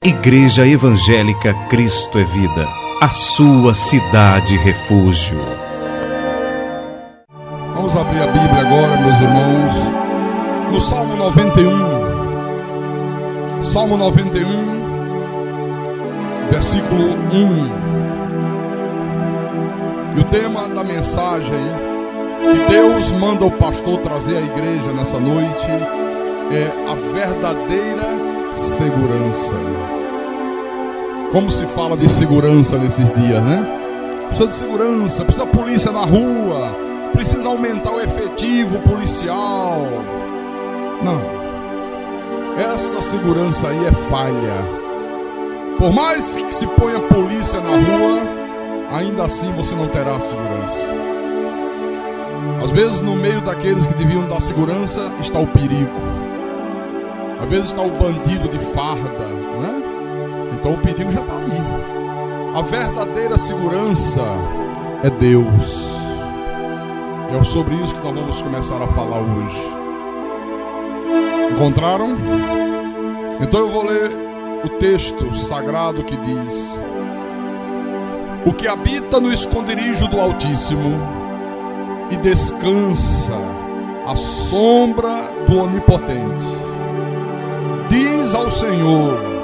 Igreja Evangélica Cristo é Vida, a sua cidade refúgio. Vamos abrir a Bíblia agora, meus irmãos, no Salmo 91. Salmo 91, versículo 1. E o tema da mensagem que Deus manda o pastor trazer à igreja nessa noite é a verdadeira segurança. Como se fala de segurança nesses dias, né? Precisa de segurança, precisa de polícia na rua, precisa aumentar o efetivo policial. Não, essa segurança aí é falha. Por mais que se ponha polícia na rua, ainda assim você não terá segurança. Às vezes no meio daqueles que deviam dar segurança está o perigo. Às vezes está o bandido de farda, né? Então o perigo já está ali. A verdadeira segurança é Deus. É sobre isso que nós vamos começar a falar hoje. Encontraram? Então eu vou ler o texto sagrado que diz: o que habita no esconderijo do Altíssimo e descansa à sombra do Onipotente, diz ao Senhor: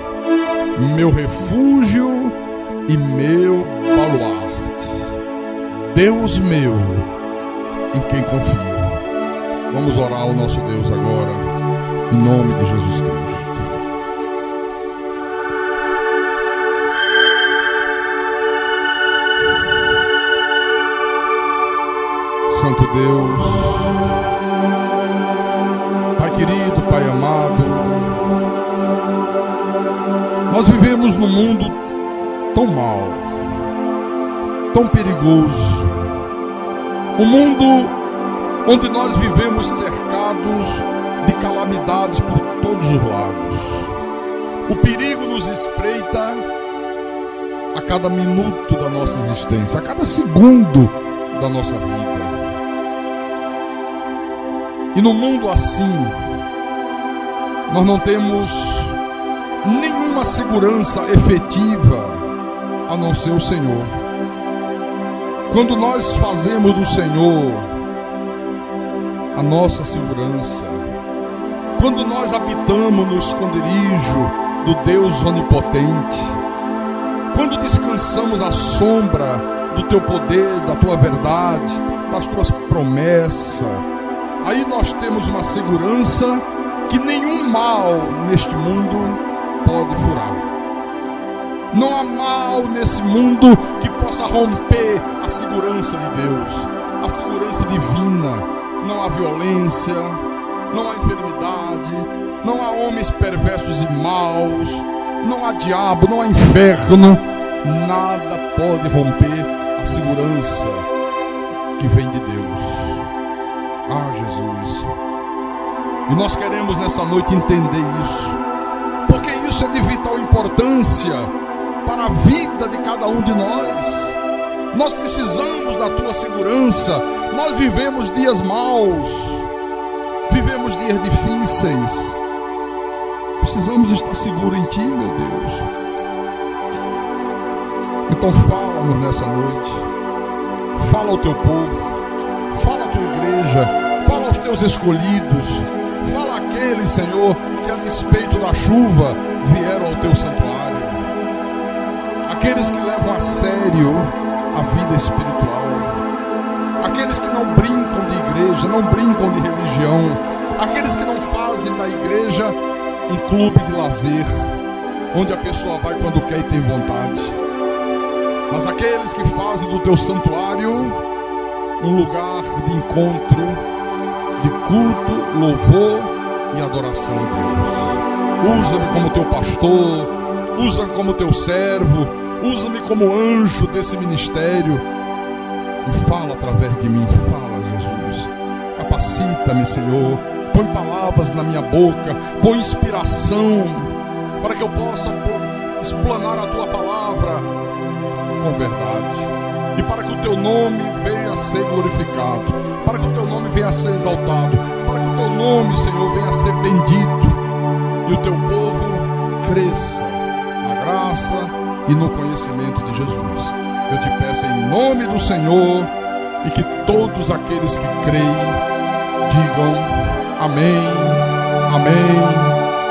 meu refúgio e meu baluarte, Deus meu, em quem confio. Vamos orar ao nosso Deus agora, em nome de Jesus Cristo. Santo Deus, Pai querido, Pai amado, nós vivemos num mundo tão mau, tão perigoso, um mundo onde nós vivemos cercados de calamidades por todos os lados. O perigo nos espreita a cada minuto da nossa existência, a cada segundo da nossa vida. E num mundo assim, nós não temos nenhuma segurança efetiva a não ser o Senhor. Quando nós fazemos do Senhor a nossa segurança, quando nós habitamos no esconderijo do Deus onipotente, quando descansamos à sombra do teu poder, da tua verdade, das tuas promessas, aí nós temos uma segurança que nenhum mal neste mundo pode furar. Não há mal nesse mundo que possa romper a segurança de Deus, a segurança divina. Não há violência, não há enfermidade, não há homens perversos e maus, não há diabo, não há inferno. Nada pode romper a segurança que vem de Deus. Ah, Jesus. E nós queremos nessa noite entender isso, porque isso é de vital importância para a vida de cada um de nós. Nós precisamos da tua segurança. Nós vivemos dias maus, vivemos dias difíceis. Precisamos estar seguros em ti, meu Deus. Então fala-nos nessa noite. Fala ao teu povo, fala à tua igreja, fala aos teus escolhidos, fala àqueles, Senhor, que a despeito da chuva vieram ao teu santuário, aqueles que levam a sério a vida espiritual, aqueles que não brincam de igreja, não brincam de religião, aqueles que não fazem da igreja um clube de lazer, onde a pessoa vai quando quer e tem vontade, mas aqueles que fazem do teu santuário um lugar de encontro, de culto, louvor e adoração a Deus. Usa-me como teu pastor, usa-me como teu servo, usa-me como anjo desse ministério e fala através de mim. Fala, Jesus. Capacita-me, Senhor. Põe palavras na minha boca, põe inspiração para que eu possa explanar a tua palavra com verdade, e para que o teu nome venha a ser glorificado, para que o teu nome venha a ser exaltado, para que o teu nome, Senhor, venha a ser bendito, e o teu povo cresça graça e no conhecimento de Jesus. Eu te peço em nome do Senhor, e que todos aqueles que creem digam amém, amém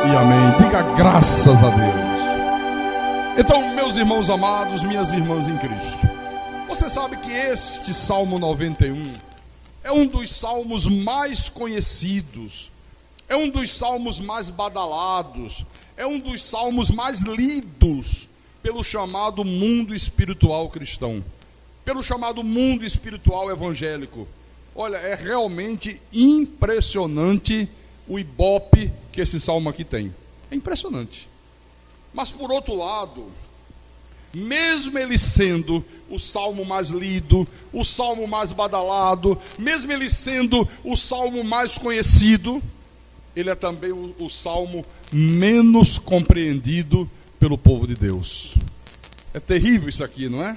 e amém. Diga graças a Deus. Então, meus irmãos amados, minhas irmãs em Cristo, você sabe que este Salmo 91 é um dos salmos mais conhecidos, é um dos salmos mais badalados, é um dos salmos mais lidos pelo chamado mundo espiritual cristão, pelo chamado mundo espiritual evangélico. Olha, é realmente impressionante o ibope que esse salmo aqui tem. É impressionante. Mas por outro lado, mesmo ele sendo o salmo mais lido, o salmo mais badalado, mesmo ele sendo o salmo mais conhecido, ele é também o salmo menos compreendido pelo povo de Deus. É terrível isso aqui, não é?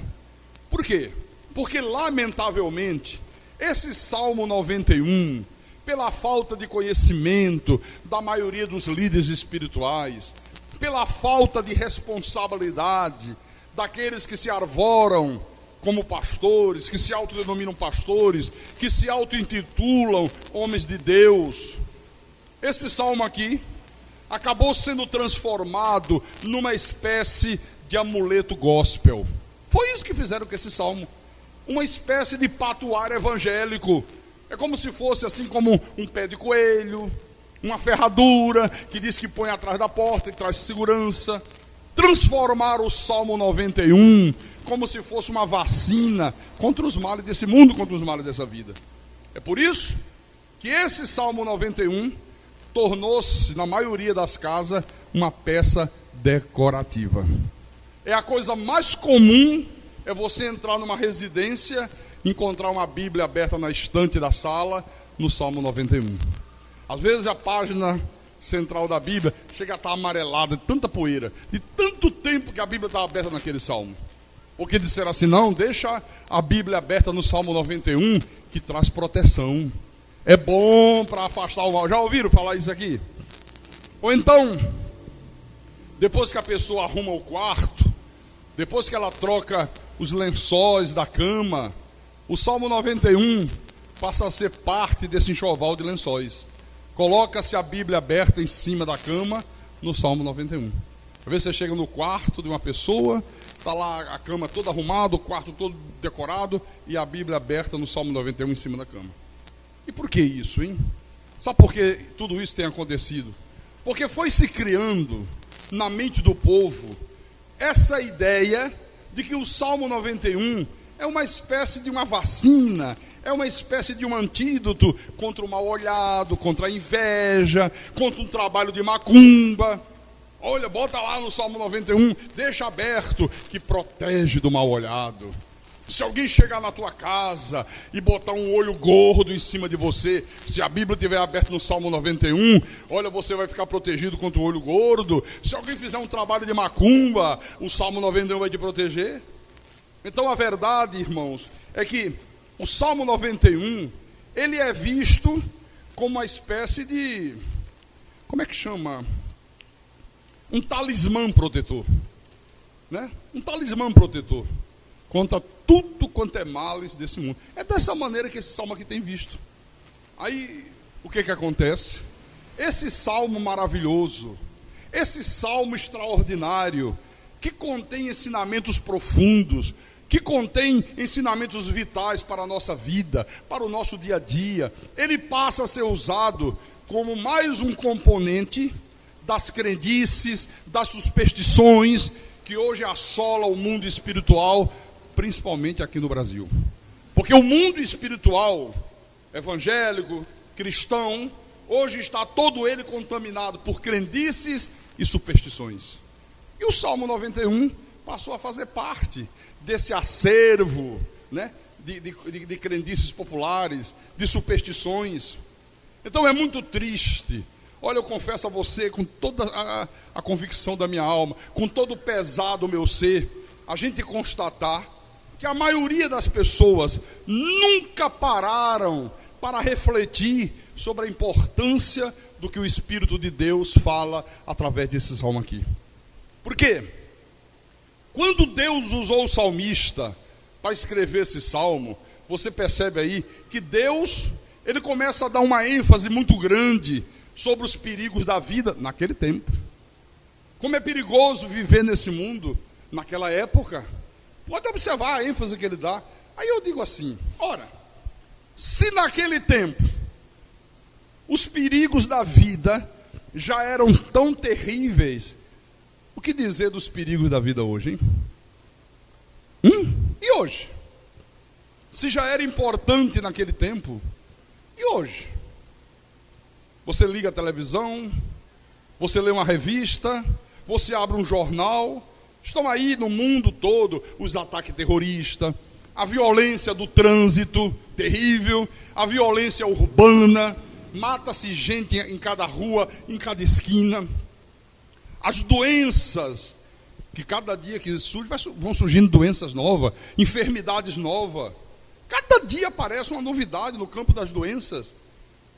Por quê? Porque, lamentavelmente, esse Salmo 91, pela falta de conhecimento da maioria dos líderes espirituais, pela falta de responsabilidade daqueles que se arvoram como pastores, que se autodenominam pastores, que se auto-intitulam homens de Deus, esse salmo aqui acabou sendo transformado numa espécie de amuleto gospel. Foi isso que fizeram com esse salmo. Uma espécie de patuário evangélico. É como se fosse assim como um pé de coelho, uma ferradura que diz que põe atrás da porta e traz segurança. Transformaram o Salmo 91 como se fosse uma vacina contra os males desse mundo, contra os males dessa vida. É por isso que esse Salmo 91 tornou-se, na maioria das casas, uma peça decorativa. É a coisa mais comum, é você entrar numa residência, encontrar uma Bíblia aberta na estante da sala, no Salmo 91. Às vezes a página central da Bíblia chega a estar amarelada de tanta poeira, de tanto tempo que a Bíblia está aberta naquele salmo. Porque disseram assim, não, deixa a Bíblia aberta no Salmo 91, que traz proteção. É bom para afastar o mal. Já ouviram falar isso aqui? Ou então, depois que a pessoa arruma o quarto, depois que ela troca os lençóis da cama, o Salmo 91 passa a ser parte desse enxoval de lençóis. Coloca-se a Bíblia aberta em cima da cama no Salmo 91. Às vezes você chega no quarto de uma pessoa, está lá a cama toda arrumada, o quarto todo decorado e a Bíblia aberta no Salmo 91 em cima da cama. E por que isso, hein? Sabe por que tudo isso tem acontecido? Porque foi se criando na mente do povo essa ideia de que o Salmo 91 é uma espécie de uma vacina, é uma espécie de um antídoto contra o mal olhado, contra a inveja, contra um trabalho de macumba. Olha, bota lá no Salmo 91, deixa aberto, que protege do mal olhado. Se alguém chegar na tua casa e botar um olho gordo em cima de você, se a Bíblia estiver aberta no Salmo 91, olha, você vai ficar protegido contra o olho gordo. Se alguém fizer um trabalho de macumba, o Salmo 91 vai te proteger. Então a verdade, irmãos, é que o Salmo 91, ele é visto como uma espécie de, como é que chama? Um talismã protetor, né? Um talismã protetor contra tudo quanto é males desse mundo. É dessa maneira que esse salmo aqui tem visto. Aí, o que acontece? Esse salmo maravilhoso, esse salmo extraordinário, que contém ensinamentos profundos, que contém ensinamentos vitais para a nossa vida, para o nosso dia a dia, ele passa a ser usado como mais um componente das crendices, das superstições que hoje assola o mundo espiritual, principalmente aqui no Brasil. Porque o mundo espiritual, evangélico, cristão, hoje está todo ele contaminado por crendices e superstições. E o Salmo 91 passou a fazer parte desse acervo, né, de crendices populares, de superstições. Então é muito triste. Olha, eu confesso a você, com toda a convicção da minha alma, com todo o pesar do meu ser, a gente constatar que a maioria das pessoas nunca pararam para refletir sobre a importância do que o Espírito de Deus fala através desse salmo aqui. Por quê? Quando Deus usou o salmista para escrever esse salmo, você percebe aí que Deus, ele começa a dar uma ênfase muito grande sobre os perigos da vida naquele tempo. Como é perigoso viver nesse mundo naquela época. Pode observar a ênfase que ele dá. Aí eu digo assim, ora, se naquele tempo os perigos da vida já eram tão terríveis, o que dizer dos perigos da vida hoje, hein? E hoje? Se já era importante naquele tempo, e hoje? Você liga a televisão, você lê uma revista, você abre um jornal, estão aí no mundo todo os ataques terroristas, a violência do trânsito terrível, a violência urbana, mata-se gente em cada rua, em cada esquina. As doenças, que cada dia que surge, vão surgindo doenças novas, enfermidades novas. Cada dia aparece uma novidade no campo das doenças.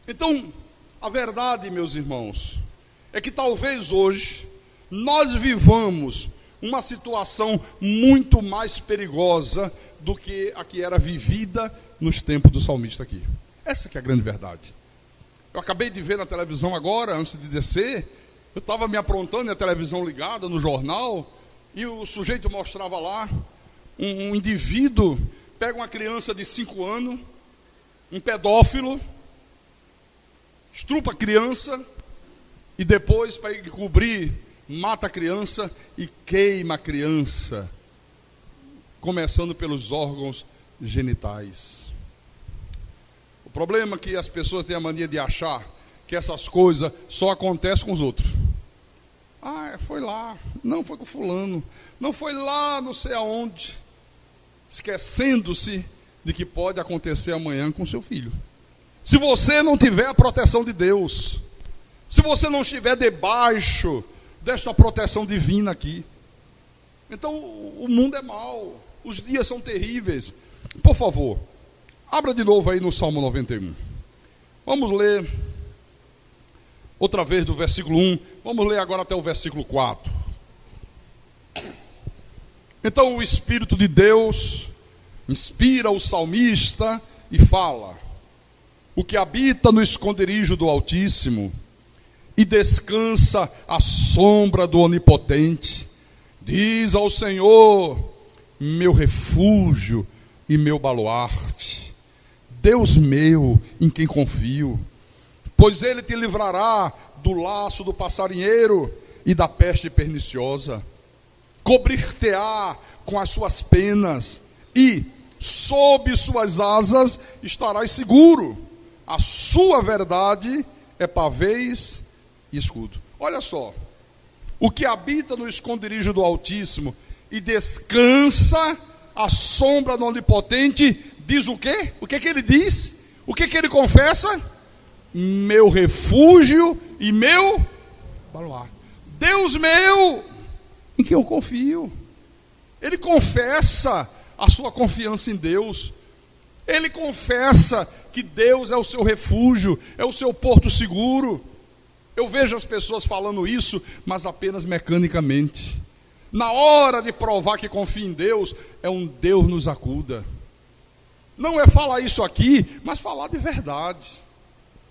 Então, a verdade, meus irmãos, é que talvez hoje nós vivamos uma situação muito mais perigosa do que a que era vivida nos tempos do salmista aqui. Essa que é a grande verdade. Eu acabei de ver na televisão agora, antes de descer, eu estava me aprontando, a televisão ligada no jornal, e o sujeito mostrava lá, um indivíduo pega uma criança de 5 anos, um pedófilo, estrupa a criança, e depois, para encobrir, mata a criança e queima a criança, começando pelos órgãos genitais. O problema é que as pessoas têm a mania de achar que essas coisas só acontecem com os outros. Ah, foi lá, não foi com fulano, não foi lá não sei aonde, esquecendo-se de que pode acontecer amanhã com seu filho. Se você não tiver a proteção de Deus, se você não estiver debaixo desta proteção divina aqui, então o mundo é mau, os dias são terríveis. Por favor, abra de novo aí no Salmo 91. Vamos ler outra vez do versículo 1, vamos ler agora até o versículo 4. Então o Espírito de Deus inspira o salmista e fala: o que habita no esconderijo do Altíssimo e descansa à sombra do Onipotente, diz ao Senhor, meu refúgio e meu baluarte, Deus meu, em quem confio, pois ele te livrará do laço do passarinheiro e da peste perniciosa, cobrir-te-á com as suas penas, e sob suas asas estarás seguro, a sua verdade é pavês e escudo. Olha só, o que habita no esconderijo do Altíssimo e descansa à sombra do Onipotente, diz o quê? O que ele diz? O que ele confessa? Meu refúgio e meu baluarte. Deus meu, em quem eu confio. Ele confessa a sua confiança em Deus. Ele confessa que Deus é o seu refúgio, é o seu porto seguro. Eu vejo as pessoas falando isso, mas apenas mecanicamente. Na hora de provar que confia em Deus, é um Deus nos acuda. Não é falar isso aqui, mas falar de verdade.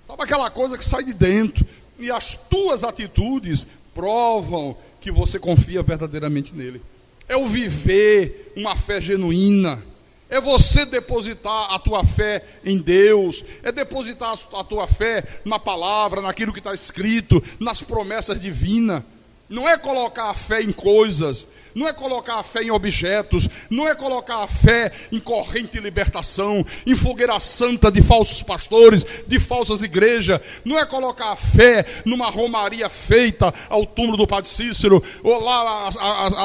Sabe aquela coisa que sai de dentro, e as tuas atitudes provam que você confia verdadeiramente nele. É o viver uma fé genuína, é você depositar a tua fé em Deus, é depositar a tua fé na palavra, naquilo que está escrito, nas promessas divinas. Não é colocar a fé em coisas, não é colocar a fé em objetos, não é colocar a fé em corrente de libertação, em fogueira santa de falsos pastores, de falsas igrejas, não é colocar a fé numa romaria feita ao túmulo do Padre Cícero, ou lá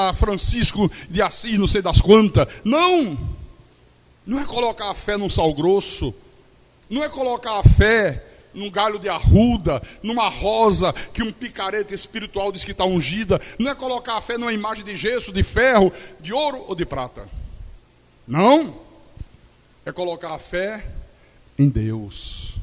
a Francisco de Assis, não sei das quantas. Não é colocar a fé num sal grosso, não é colocar a fé num galho de arruda, numa rosa que um picareta espiritual diz que está ungida, não é colocar a fé numa imagem de gesso, de ferro, de ouro ou de prata. Não, é colocar a fé em Deus,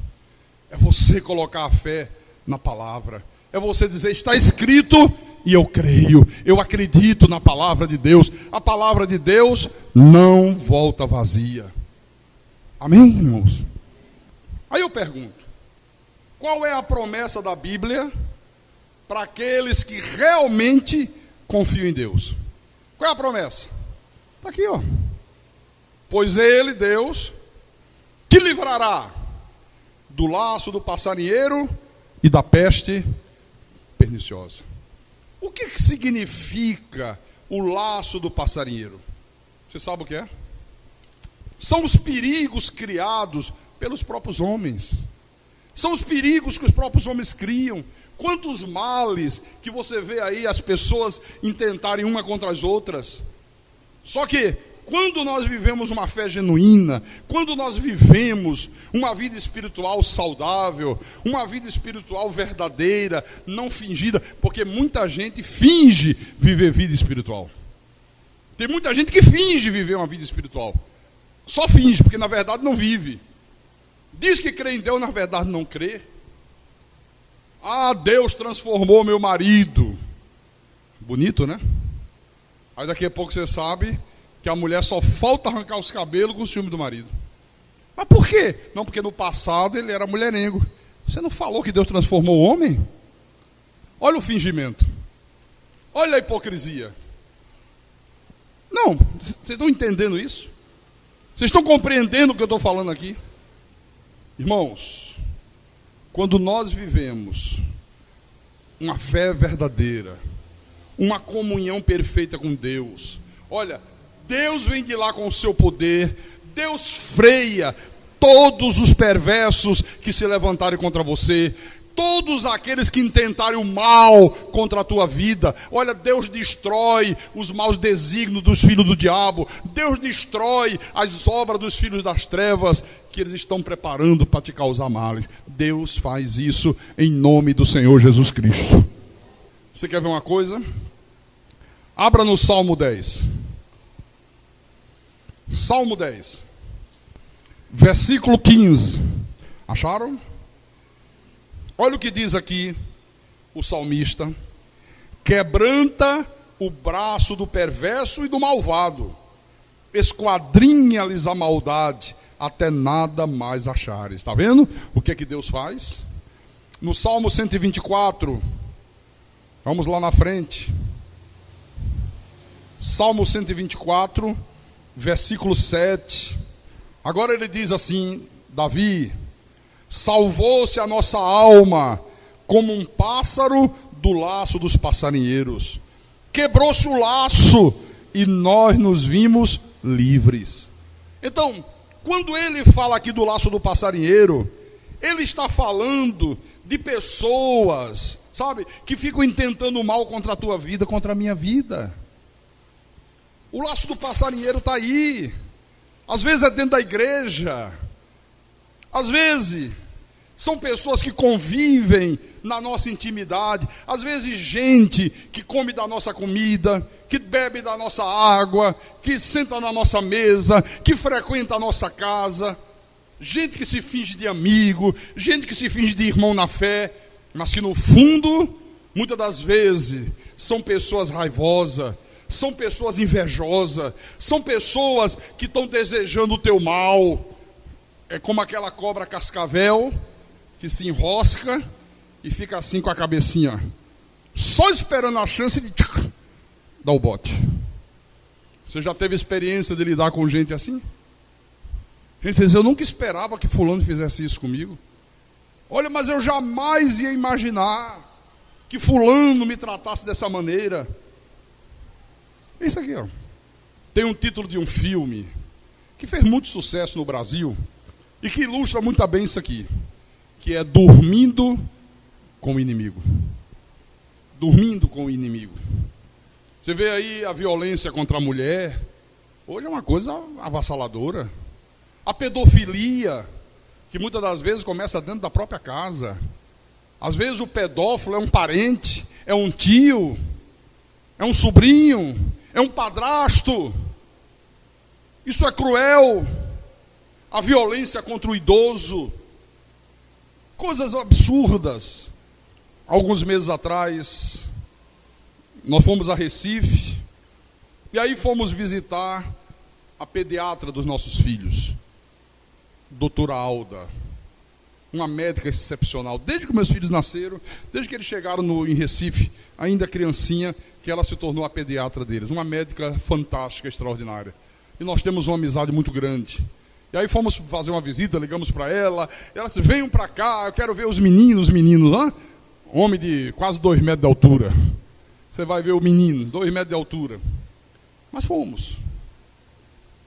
é você colocar a fé na palavra, é você dizer, está escrito e eu creio, eu acredito na palavra de Deus. A palavra de Deus não volta vazia. Amém, irmãos? Aí eu pergunto, qual é a promessa da Bíblia para aqueles que realmente confiam em Deus? Qual é a promessa? Está aqui, ó. Pois Ele, Deus, te livrará do laço do passarinheiro e da peste perniciosa. O que significa o laço do passarinheiro? Você sabe o que é? São os perigos criados pelos próprios homens. São os perigos que os próprios homens criam. Quantos males que você vê aí as pessoas intentarem uma contra as outras. Só que quando nós vivemos uma fé genuína, quando nós vivemos uma vida espiritual saudável, uma vida espiritual verdadeira, não fingida, porque muita gente finge viver vida espiritual. Tem muita gente que finge viver uma vida espiritual. Só finge, porque na verdade não vive. Diz que crê em Deus, na verdade não crê. Ah, Deus transformou meu marido. Bonito, né? Aí daqui a pouco você sabe que a mulher só falta arrancar os cabelos com o ciúme do marido. Mas por quê? Não, porque no passado ele era mulherengo. Você não falou que Deus transformou o homem? Olha o fingimento. Olha a hipocrisia. Não, vocês estão entendendo isso? Vocês estão compreendendo o que eu estou falando aqui? Irmãos, quando nós vivemos uma fé verdadeira, uma comunhão perfeita com Deus, olha, Deus vem de lá com o seu poder, Deus freia todos os perversos que se levantarem contra você, todos aqueles que intentarem o mal contra a tua vida. Olha, Deus destrói os maus desígnios dos filhos do diabo, Deus destrói as obras dos filhos das trevas, que eles estão preparando para te causar males. Deus faz isso em nome do Senhor Jesus Cristo. Você quer ver uma coisa? Abra no Salmo 10. Salmo 10. Versículo 15. Acharam? Olha o que diz aqui o salmista. Quebranta o braço do perverso e do malvado. Esquadrinha-lhes a maldade, até nada mais achares. Está vendo o que é que Deus faz? No Salmo 124, vamos lá na frente. Salmo 124, versículo 7. Agora ele diz assim, Davi: salvou-se a nossa alma como um pássaro do laço dos passarinheiros. Quebrou-se o laço e nós nos vimos livres. Então, quando ele fala aqui do laço do passarinheiro, ele está falando de pessoas, sabe, que ficam intentando o mal contra a tua vida, contra a minha vida. O laço do passarinheiro está aí. Às vezes é dentro da igreja. Às vezes são pessoas que convivem na nossa intimidade. Às vezes gente que come da nossa comida, que bebe da nossa água, que senta na nossa mesa, que frequenta a nossa casa. Gente que se finge de amigo, gente que se finge de irmão na fé, mas que no fundo, muitas das vezes, são pessoas raivosas, são pessoas invejosas, são pessoas que estão desejando o teu mal. É como aquela cobra cascavel que se enrosca e fica assim com a cabecinha, só esperando a chance de dar o bote. Você já teve experiência de lidar com gente assim? Gente diz, eu nunca esperava que fulano fizesse isso comigo. Olha, mas eu jamais ia imaginar que fulano me tratasse dessa maneira. Isso aqui, ó. Tem um título de um filme que fez muito sucesso no Brasil e que ilustra muito bem isso aqui, que é Dormindo com o Inimigo. Dormindo com o Inimigo. Você vê aí a violência contra a mulher, hoje é uma coisa avassaladora. A pedofilia, que muitas das vezes começa dentro da própria casa. Às vezes o pedófilo é um parente, é um tio, é um sobrinho, é um padrasto. Isso é cruel. A violência contra o idoso. Coisas absurdas. Alguns meses atrás, nós fomos a Recife, e aí fomos visitar a pediatra dos nossos filhos, doutora Alda, uma médica excepcional. Desde que meus filhos nasceram, desde que eles chegaram em Recife, ainda criancinha, que ela se tornou a pediatra deles. Uma médica fantástica, extraordinária. E nós temos uma amizade muito grande. E aí fomos fazer uma visita, ligamos para ela. Ela disse, venham para cá, eu quero ver os meninos, hein? Homem de quase 2 metros de altura. Você vai ver o menino, 2 metros de altura. Mas fomos.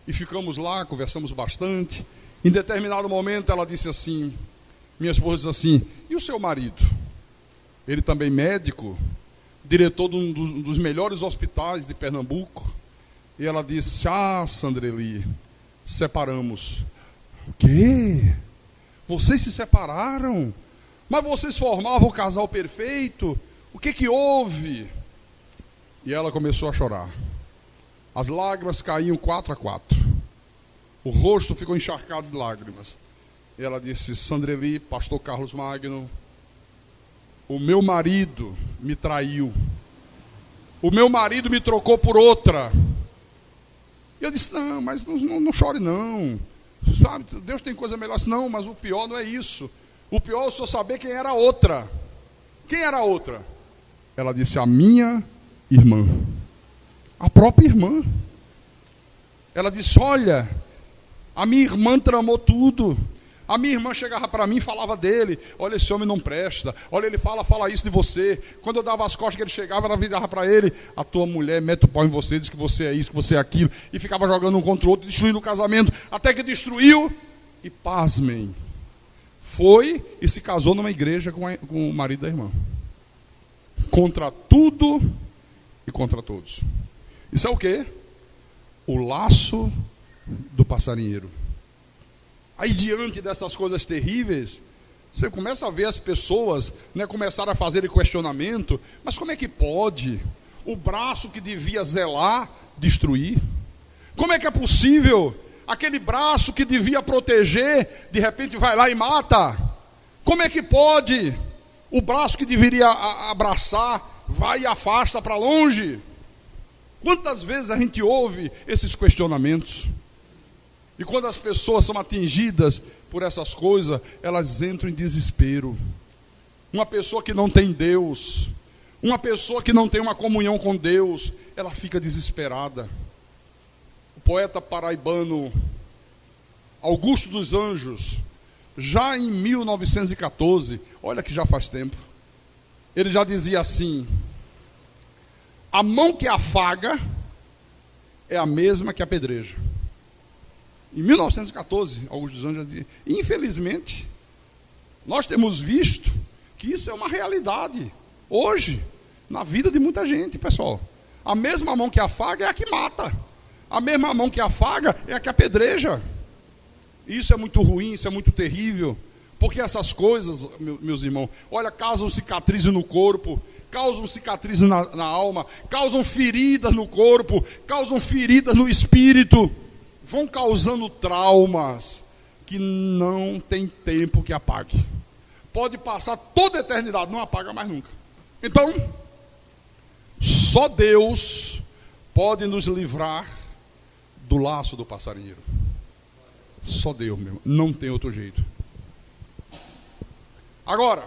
E ficamos lá, conversamos bastante. Em determinado momento ela disse assim, minha esposa disse assim, e o seu marido? Ele também médico, diretor de um dos melhores hospitais de Pernambuco. E ela disse, Sandreli, separamos. O quê? Vocês se separaram? Mas vocês formavam o casal perfeito? O que houve? E ela começou a chorar. As lágrimas caíam 4 a 4. O rosto ficou encharcado de lágrimas. E ela disse, Sandreli, pastor Carlos Magno, o meu marido me traiu. O meu marido me trocou por outra. E eu disse, não, mas não chore não. Sabe, Deus tem coisa melhor. Não, mas o pior não é isso. O pior é o senhor saber quem era a outra. Quem era a outra? Ela disse, a minha irmã. A própria irmã. Ela disse, olha, a minha irmã tramou tudo. A minha irmã chegava para mim e falava dele. Olha, esse homem não presta. Olha, ele fala isso de você. Quando eu dava as costas que ele chegava, ela virava para ele. A tua mulher mete o pau em você, diz que você é isso, que você é aquilo. E ficava jogando um contra o outro, destruindo o casamento. Até que destruiu. E pasmem. Foi e se casou numa igreja com o marido da irmã. Contra tudo e contra todos. Isso é o quê? O laço do passarinheiro. Aí diante dessas coisas terríveis, você começa a ver as pessoas, né, começarem a fazer questionamento, mas como é que pode o braço que devia zelar, destruir? Como é que é possível aquele braço que devia proteger, de repente vai lá e mata? Como é que pode o braço que deveria abraçar, vai e afasta para longe? Quantas vezes a gente ouve esses questionamentos? E quando as pessoas são atingidas por essas coisas, elas entram em desespero. Uma pessoa que não tem Deus, uma pessoa que não tem uma comunhão com Deus, ela fica desesperada. O poeta paraibano Augusto dos Anjos, já em 1914, olha que já faz tempo, ele já dizia assim, a mão que afaga é a mesma que apedreja. Em 1914, Augusto dos Anjos dizia, infelizmente, nós temos visto que isso é uma realidade, hoje, na vida de muita gente, pessoal. A mesma mão que afaga é a que mata. A mesma mão que afaga é a que apedreja. Isso é muito ruim, isso é muito terrível, porque essas coisas, meus irmãos, olha, causam cicatrizes no corpo, causam cicatrizes na alma, causam feridas no corpo, causam feridas no espírito, vão causando traumas que não tem tempo que apague. Pode passar toda a eternidade, não apaga mais nunca. Então, só Deus pode nos livrar do laço do passarinheiro. Só Deus mesmo, não tem outro jeito. Agora,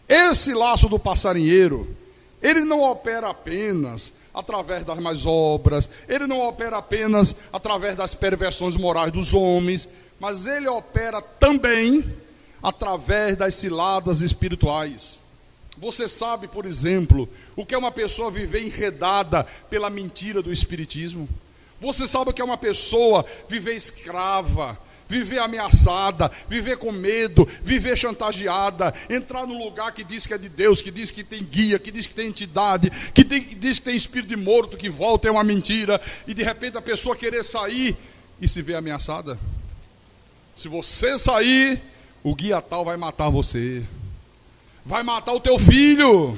esse laço do passarinheiro, ele não opera apenas através das más obras, ele não opera apenas através das perversões morais dos homens, mas ele opera também através das ciladas espirituais. Você sabe, por exemplo, o que é uma pessoa viver enredada pela mentira do espiritismo? Você sabe o que é uma pessoa viver escrava, viver ameaçada, viver com medo, viver chantageada, entrar num lugar que diz que é de Deus, que diz que tem guia, que diz que tem entidade, que diz que tem espírito de morto que volta, é uma mentira, e de repente a pessoa querer sair e se ver ameaçada? Se você sair, o guia tal vai matar você, vai matar o teu filho,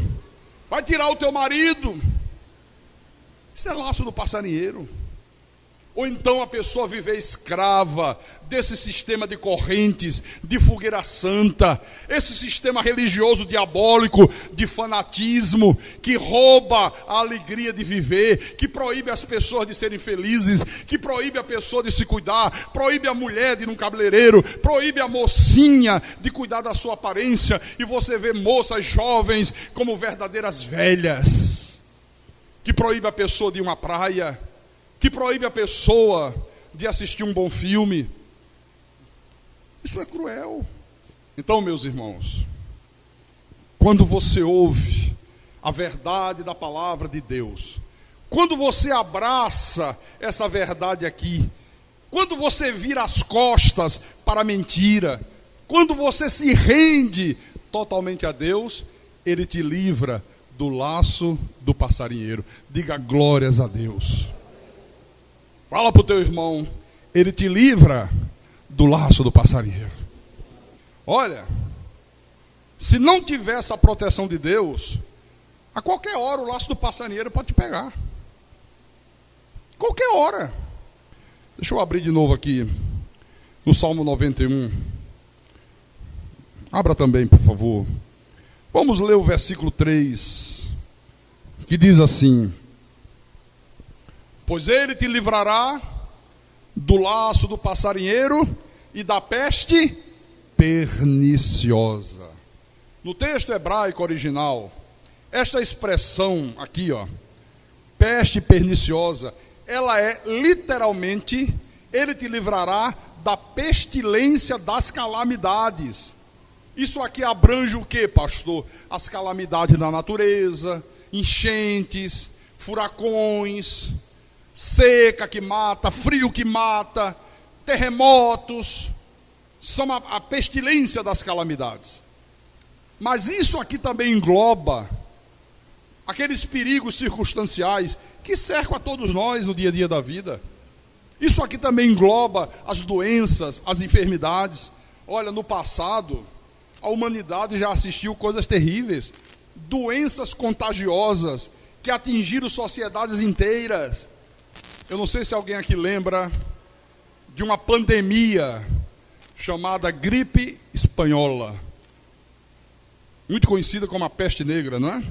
vai tirar o teu marido. Isso é laço do passarinheiro. Ou então a pessoa viver escrava desse sistema de correntes, de fogueira santa, esse sistema religioso diabólico, de fanatismo, que rouba a alegria de viver, que proíbe as pessoas de serem felizes, que proíbe a pessoa de se cuidar, proíbe a mulher de ir num cabeleireiro, proíbe a mocinha de cuidar da sua aparência, e você vê moças jovens como verdadeiras velhas, que proíbe a pessoa de ir a uma praia, que proíbe a pessoa de assistir um bom filme. Isso é cruel. Então, meus irmãos, quando você ouve a verdade da palavra de Deus, quando você abraça essa verdade aqui, quando você vira as costas para a mentira, quando você se rende totalmente a Deus, Ele te livra do laço do passarinheiro. Diga glórias a Deus. Fala para o teu irmão, Ele te livra do laço do passarinheiro. Olha, se não tiver essa proteção de Deus, a qualquer hora o laço do passarinheiro pode te pegar. Qualquer hora. Deixa eu abrir de novo aqui, no Salmo 91. Abra também, por favor. Vamos ler o versículo 3, que diz assim: pois Ele te livrará do laço do passarinheiro e da peste perniciosa. No texto hebraico original, esta expressão aqui, peste perniciosa, ela é literalmente, Ele te livrará da pestilência das calamidades. Isso aqui abrange o que, pastor? As calamidades da natureza, enchentes, furacões, seca que mata, frio que mata, terremotos, são a pestilência das calamidades. Mas isso aqui também engloba aqueles perigos circunstanciais que cercam a todos nós no dia a dia da vida. Isso aqui também engloba as doenças, as enfermidades. Olha, no passado, a humanidade já assistiu coisas terríveis, doenças contagiosas que atingiram sociedades inteiras. Eu não sei se alguém aqui lembra de uma pandemia chamada gripe espanhola, muito conhecida como a peste negra, não é?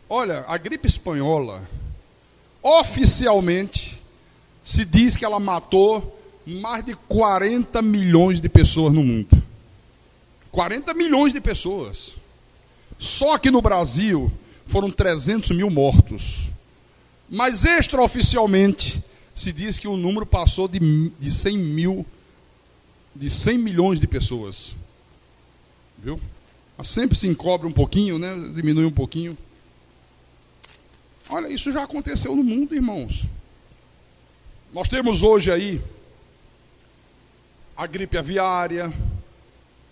Olha, a gripe espanhola, oficialmente, se diz que ela matou mais de 40 milhões de pessoas no mundo. 40 milhões de pessoas. Só que no Brasil foram 300 mil mortos. Mas extraoficialmente se diz que o número passou de 100 milhões de pessoas. Viu? Mas sempre se encobre um pouquinho, né? Diminui um pouquinho. Olha, isso já aconteceu no mundo, irmãos. Nós temos hoje aí a gripe aviária.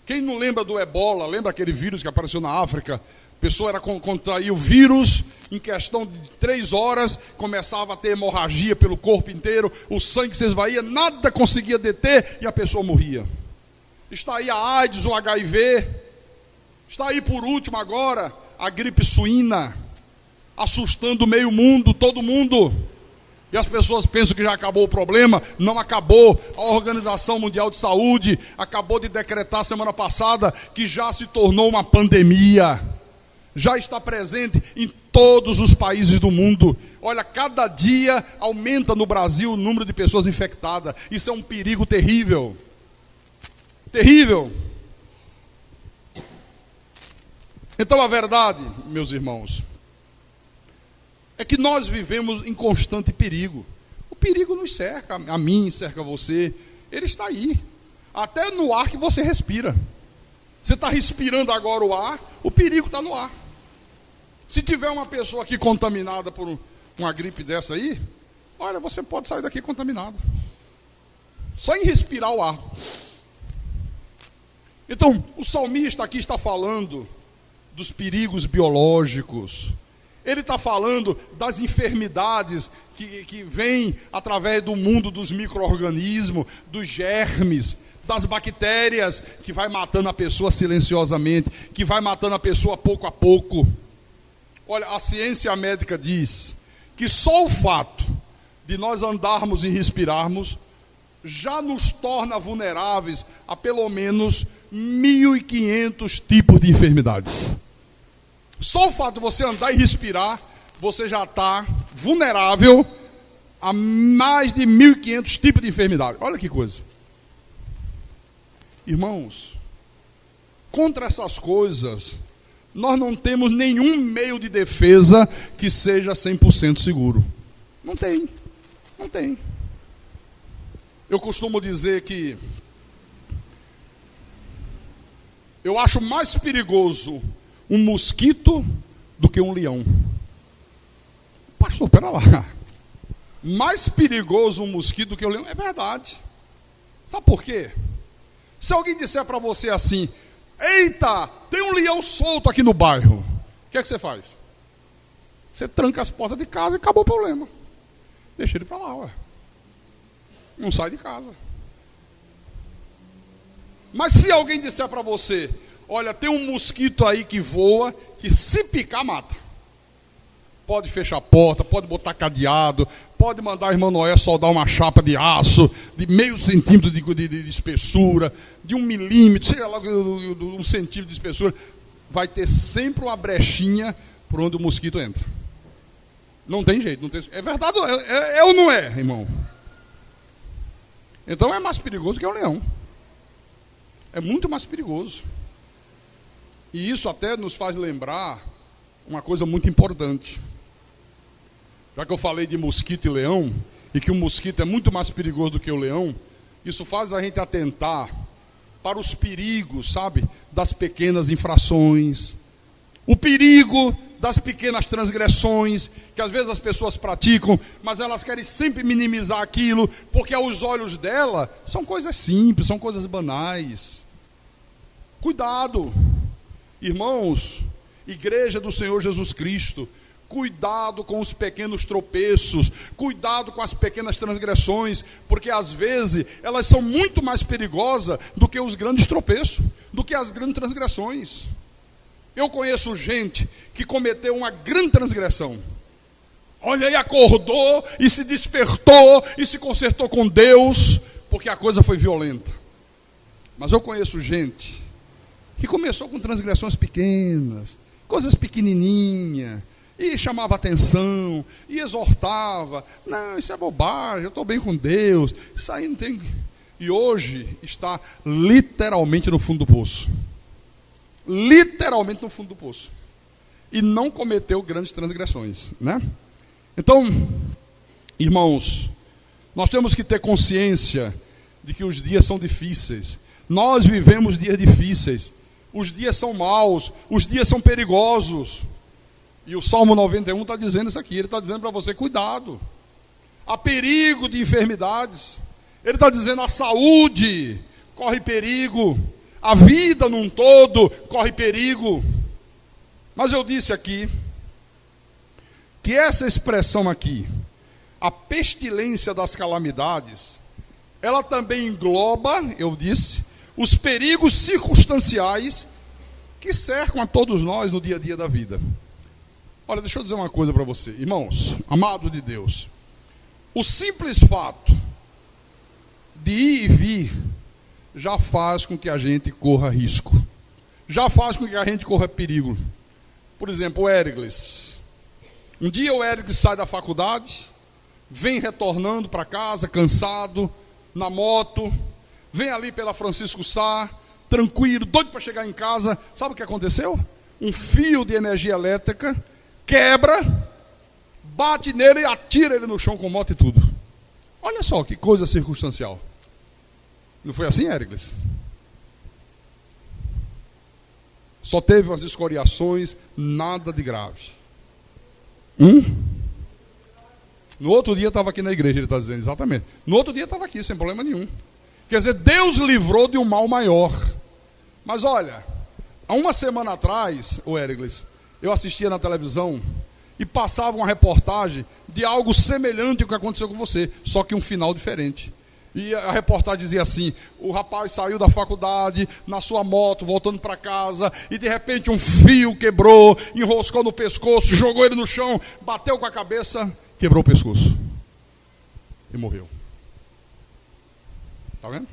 Quem não lembra do ebola, lembra aquele vírus que apareceu na África? A pessoa era contrair o vírus, em questão de 3 horas, começava a ter hemorragia pelo corpo inteiro, o sangue se esvaía, nada conseguia deter e a pessoa morria. Está aí a AIDS, o HIV, está aí por último agora a gripe suína, assustando meio mundo, todo mundo. E as pessoas pensam que já acabou o problema. Não acabou. A Organização Mundial de Saúde acabou de decretar semana passada que já se tornou uma pandemia. Já está presente em todos os países do mundo. Olha, cada dia aumenta no Brasil o número de pessoas infectadas. Isso é um perigo terrível. Terrível. Então a verdade, meus irmãos, é que nós vivemos em constante perigo. O perigo nos cerca, a mim, cerca você. Ele está aí. Até no ar que você respira. Você está respirando agora o ar, o perigo está no ar. Se tiver uma pessoa aqui contaminada por uma gripe dessa aí, olha, você pode sair daqui contaminado. Só em respirar o ar. Então, o salmista aqui está falando dos perigos biológicos. Ele está falando das enfermidades que vêm através do mundo dos micro-organismos, dos germes, das bactérias, que vai matando a pessoa silenciosamente, que vai matando a pessoa pouco a pouco. Olha, a ciência médica diz que só o fato de nós andarmos e respirarmos, já nos torna vulneráveis a pelo menos 1.500 tipos de enfermidades. Só o fato de você andar e respirar, você já está vulnerável a mais de 1.500 tipos de enfermidade. Olha que coisa. Irmãos, contra essas coisas, nós não temos nenhum meio de defesa que seja 100% seguro. Não tem. Não tem. Eu costumo dizer que eu acho mais perigoso um mosquito do que um leão. Pastor, pera lá. Mais perigoso um mosquito do que um leão? É verdade. Sabe por quê? Se alguém disser para você assim: eita, tem um leão solto aqui no bairro, o que é que você faz? Você tranca as portas de casa e acabou o problema. Deixa ele para lá, ué. Não sai de casa. Mas se alguém disser para você: olha, tem um mosquito aí que voa, que se picar mata. Pode fechar a porta, pode botar cadeado, pode mandar a irmã Noé soldar uma chapa de aço de meio centímetro de espessura, de 1 milímetro, sei lá, 1 centímetro de espessura. Vai ter sempre uma brechinha por onde o mosquito entra. Não tem jeito. Não tem... É verdade, é ou não é, irmão? Então é mais perigoso que o leão. É muito mais perigoso. E isso até nos faz lembrar uma coisa muito importante. Já que eu falei de mosquito e leão, e que o mosquito é muito mais perigoso do que o leão, isso faz a gente atentar para os perigos, sabe, das pequenas infrações, o perigo das pequenas transgressões, que às vezes as pessoas praticam, mas elas querem sempre minimizar aquilo, porque aos olhos dela, são coisas simples, são coisas banais. Cuidado, irmãos, igreja do Senhor Jesus Cristo, cuidado com os pequenos tropeços, cuidado com as pequenas transgressões, porque às vezes elas são muito mais perigosas do que os grandes tropeços, do que as grandes transgressões. Eu conheço gente que cometeu uma grande transgressão. Olha aí, acordou e se despertou e se consertou com Deus, porque a coisa foi violenta. Mas eu conheço gente que começou com transgressões pequenas, coisas pequenininhas, e chamava atenção, e exortava: não, isso é bobagem, eu estou bem com Deus, isso aí não tem... E hoje está literalmente no fundo do poço. Literalmente no fundo do poço. E não cometeu grandes transgressões, né? Então, irmãos, nós temos que ter consciência de que os dias são difíceis. Nós vivemos dias difíceis. Os dias são maus, os dias são perigosos. E o Salmo 91 está dizendo isso aqui. Ele está dizendo para você: cuidado. Há perigo de enfermidades. Ele está dizendo: a saúde corre perigo. A vida num todo corre perigo. Mas eu disse aqui que essa expressão aqui, a pestilência das calamidades, ela também engloba, eu disse, os perigos circunstanciais que cercam a todos nós no dia a dia da vida. Olha, deixa eu dizer uma coisa para você, irmãos, amados de Deus. O simples fato de ir e vir já faz com que a gente corra risco. Já faz com que a gente corra perigo. Por exemplo, o Érigles. Um dia o Érigles sai da faculdade, vem retornando para casa, cansado, na moto, vem ali pela Francisco Sá, tranquilo, doido para chegar em casa. Sabe o que aconteceu? Um fio de energia elétrica quebra, bate nele e atira ele no chão com moto e tudo. Olha só que coisa circunstancial. Não foi assim, Érigles? Só teve umas escoriações, nada de grave. No outro dia estava aqui na igreja, ele está dizendo, exatamente. No outro dia estava aqui, sem problema nenhum. Quer dizer, Deus livrou de um mal maior. Mas olha, há uma semana atrás, o Érigles, eu assistia na televisão e passava uma reportagem de algo semelhante ao que aconteceu com você, só que um final diferente. E a reportagem dizia assim: o rapaz saiu da faculdade na sua moto, voltando para casa, e de repente um fio quebrou, enroscou no pescoço, jogou ele no chão, bateu com a cabeça, quebrou o pescoço. e morreu. Está vendo?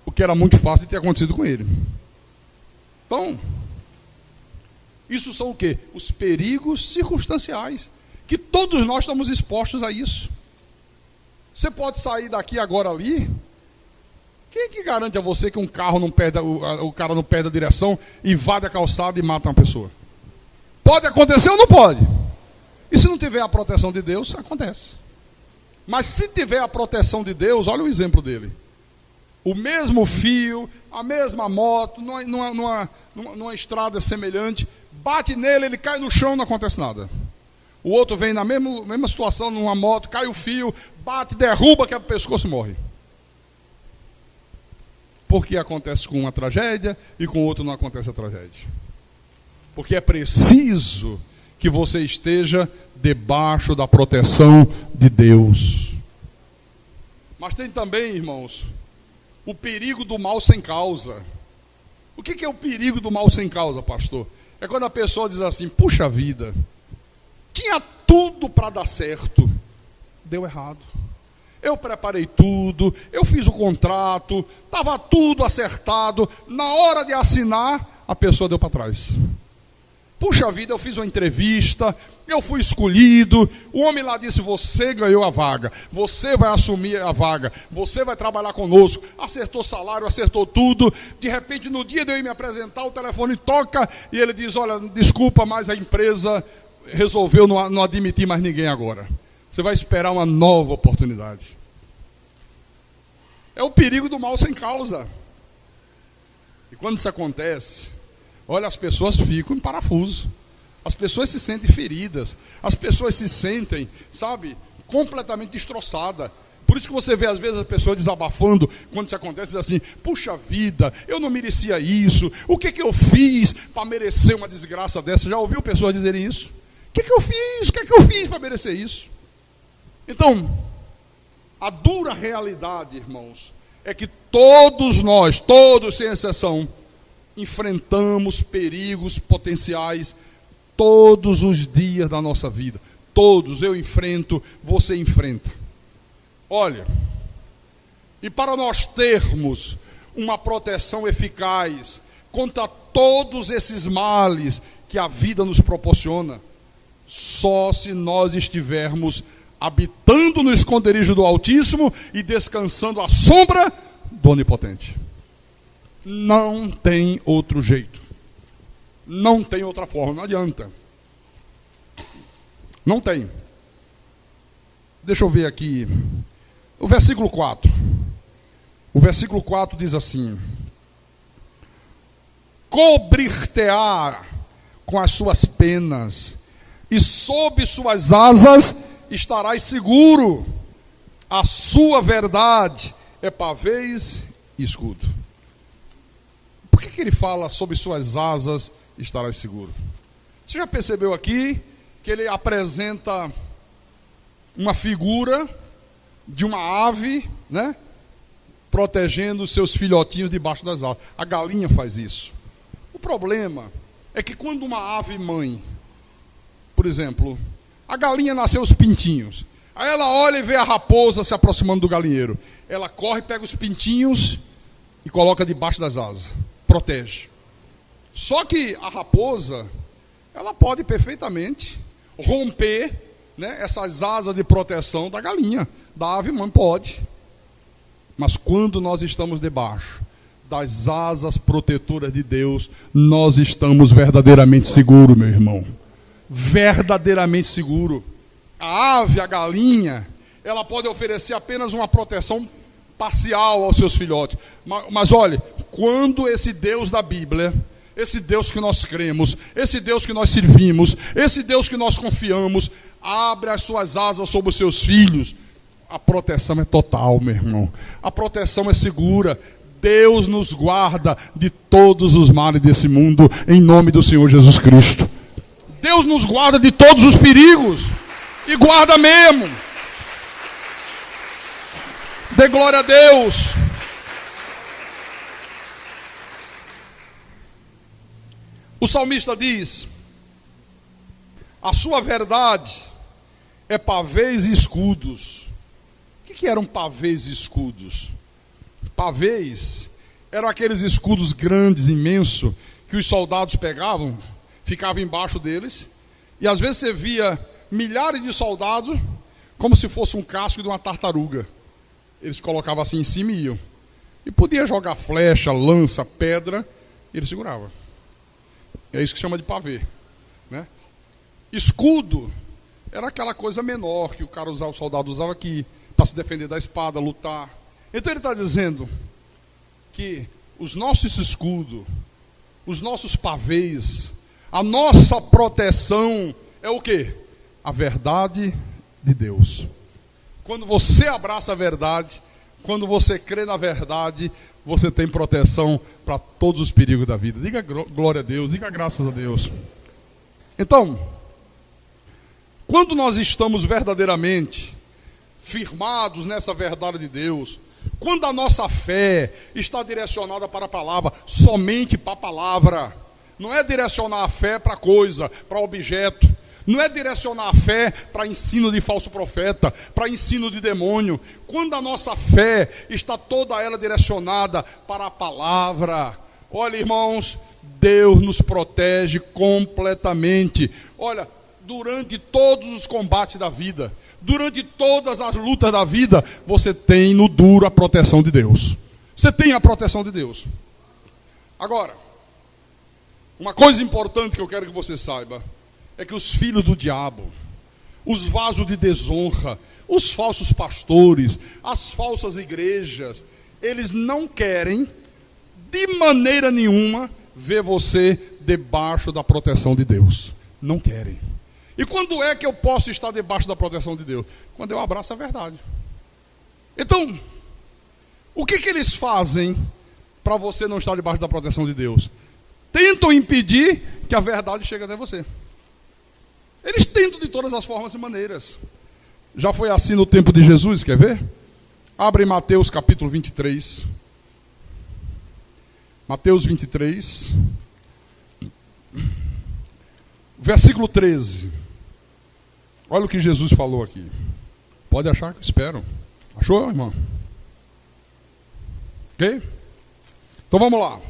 O que era muito fácil de ter acontecido com ele. Então, isso são o quê? Os perigos circunstanciais, que todos nós estamos expostos a isso. Você pode sair daqui agora ali. Quem que garante a você que um carro não perde, o cara não perde a direção, invade a calçada e mata uma pessoa? Pode acontecer ou não pode? E se não tiver a proteção de Deus, acontece. Mas se tiver a proteção de Deus, olha o exemplo dele. O mesmo fio, a mesma moto, numa estrada semelhante, bate nele, ele cai no chão, não acontece nada. O outro vem na mesma situação, numa moto, cai o fio, bate, derruba, quebra o pescoço e morre. Porque acontece com uma tragédia e com o outro não acontece a tragédia. Porque é preciso que você esteja debaixo da proteção de Deus. Mas tem também, irmãos, o perigo do mal sem causa. O que é o perigo do mal sem causa, pastor? É quando a pessoa diz assim: puxa vida, tinha tudo para dar certo, deu errado. Eu preparei tudo, eu fiz o contrato, estava tudo acertado, na hora de assinar, a pessoa deu para trás. Puxa vida, eu fiz uma entrevista, eu fui escolhido, o homem lá disse: você ganhou a vaga, você vai assumir a vaga, você vai trabalhar conosco, acertou salário, acertou tudo. De repente, no dia de eu ir me apresentar, o telefone toca e ele diz: olha, desculpa, mas a empresa resolveu não admitir mais ninguém agora. Você vai esperar uma nova oportunidade. É o perigo do mal sem causa. E quando isso acontece, olha, as pessoas ficam em parafuso. As pessoas se sentem feridas. As pessoas se sentem, sabe, completamente destroçadas. Por isso que você vê às vezes as pessoas desabafando quando isso acontece, diz assim: puxa vida, eu não merecia isso. O que eu fiz para merecer uma desgraça dessa? Já ouviu pessoas dizerem isso? O que eu fiz? O que eu fiz para merecer isso? Então, a dura realidade, irmãos, é que todos nós, todos sem exceção, enfrentamos perigos potenciais todos os dias da nossa vida. Todos, eu enfrento, você enfrenta. Olha, e para nós termos uma proteção eficaz contra todos esses males que a vida nos proporciona, só se nós estivermos habitando no esconderijo do Altíssimo e descansando à sombra do Onipotente. Não tem outro jeito. Não tem outra forma, não adianta. Não tem. Deixa eu ver aqui. O versículo 4. O versículo 4 diz assim: cobrir-te-á com as suas penas, e sob suas asas estarás seguro. A sua verdade é pavês e escudo. Por que ele fala sobre suas asas estarás seguro? Você já percebeu aqui que ele apresenta uma figura de uma ave, né, protegendo os seus filhotinhos debaixo das asas. A galinha faz isso. O problema é que quando uma ave mãe, por exemplo, a galinha nasceu os pintinhos, aí ela olha e vê a raposa se aproximando do galinheiro, ela corre, pega os pintinhos e coloca debaixo das asas, protege. Só que a raposa, ela pode perfeitamente romper, né, essas asas de proteção da galinha, da ave mãe, pode. Mas quando nós estamos debaixo das asas protetoras de Deus, nós estamos verdadeiramente seguros, meu irmão. Verdadeiramente seguro. A ave, a galinha, ela pode oferecer apenas uma proteção parcial aos seus filhotes. Mas olha, quando esse Deus da Bíblia, esse Deus que nós cremos, esse Deus que nós servimos, esse Deus que nós confiamos, abre as suas asas sobre os seus filhos, a proteção é total, meu irmão. A proteção é segura. Deus nos guarda de todos os males desse mundo, em nome do Senhor Jesus Cristo. Deus nos guarda de todos os perigos, e guarda mesmo. Dê glória a Deus. O salmista diz: a sua verdade é pavês e escudos. O que eram pavês e escudos? Pavês eram aqueles escudos grandes, imensos, que os soldados pegavam, ficavam embaixo deles, e às vezes você via milhares de soldados, como se fosse um casco de uma tartaruga. Eles colocavam assim em cima e iam. E podia jogar flecha, lança, pedra, e ele segurava. É isso que chama de pavê, né? Escudo era aquela coisa menor que o cara usava, o soldado usava aqui, para se defender da espada, lutar. Então ele está dizendo que os nossos escudos, os nossos pavês, a nossa proteção é o quê? A verdade de Deus. Quando você abraça a verdade, quando você crê na verdade, você tem proteção para todos os perigos da vida. Diga glória a Deus, diga graças a Deus. Então, quando nós estamos verdadeiramente firmados nessa verdade de Deus, quando a nossa fé está direcionada para a palavra, somente para a palavra, não é direcionar a fé para coisa, para objeto, não é direcionar a fé para ensino de falso profeta, para ensino de demônio. Quando a nossa fé está toda ela direcionada para a palavra, olha, irmãos, Deus nos protege completamente. Olha, durante todos os combates da vida, durante todas as lutas da vida, você tem no duro a proteção de Deus. Você tem a proteção de Deus. Agora, uma coisa importante que eu quero que você saiba é que os filhos do diabo, os vasos de desonra, os falsos pastores, as falsas igrejas, eles não querem, de maneira nenhuma, ver você debaixo da proteção de Deus. Não querem. E quando é que eu posso estar debaixo da proteção de Deus? Quando eu abraço a verdade. Então, o que eles fazem para você não estar debaixo da proteção de Deus? Tentam impedir que a verdade chegue até você. Eles tentam de todas as formas e maneiras. Já foi assim no tempo de Jesus, quer ver? Abre em Mateus capítulo 23. Mateus 23. Versículo 13. Olha o que Jesus falou aqui. Pode achar que eu espero. Achou, irmão? Ok? Então vamos lá.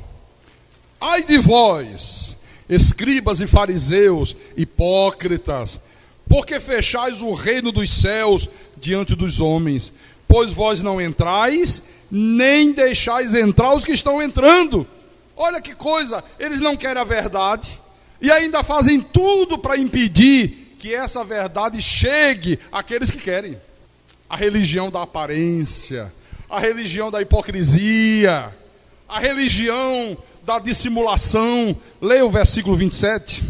Ai de vós, escribas e fariseus, hipócritas, porque fechais o reino dos céus diante dos homens, pois vós não entrais, nem deixais entrar os que estão entrando. Olha que coisa, eles não querem a verdade, e ainda fazem tudo para impedir que essa verdade chegue àqueles que querem. A religião da aparência, a religião da hipocrisia, a religião da dissimulação. Leia o versículo 27.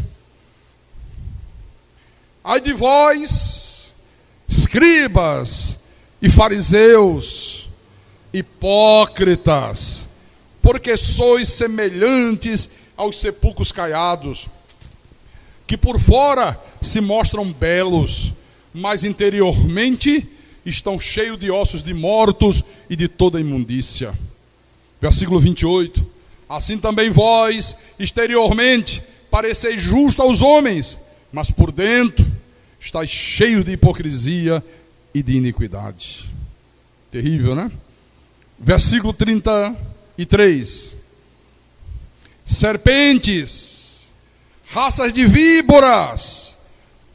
Ai de vós, escribas e fariseus, hipócritas, porque sois semelhantes aos sepulcros caiados, que por fora se mostram belos, mas interiormente estão cheios de ossos de mortos e de toda imundícia. Versículo 28. Assim também vós, exteriormente, pareceis justo aos homens, mas por dentro estáis cheios de hipocrisia e de iniquidade. Terrível, né? Versículo 33. Serpentes, raças de víboras,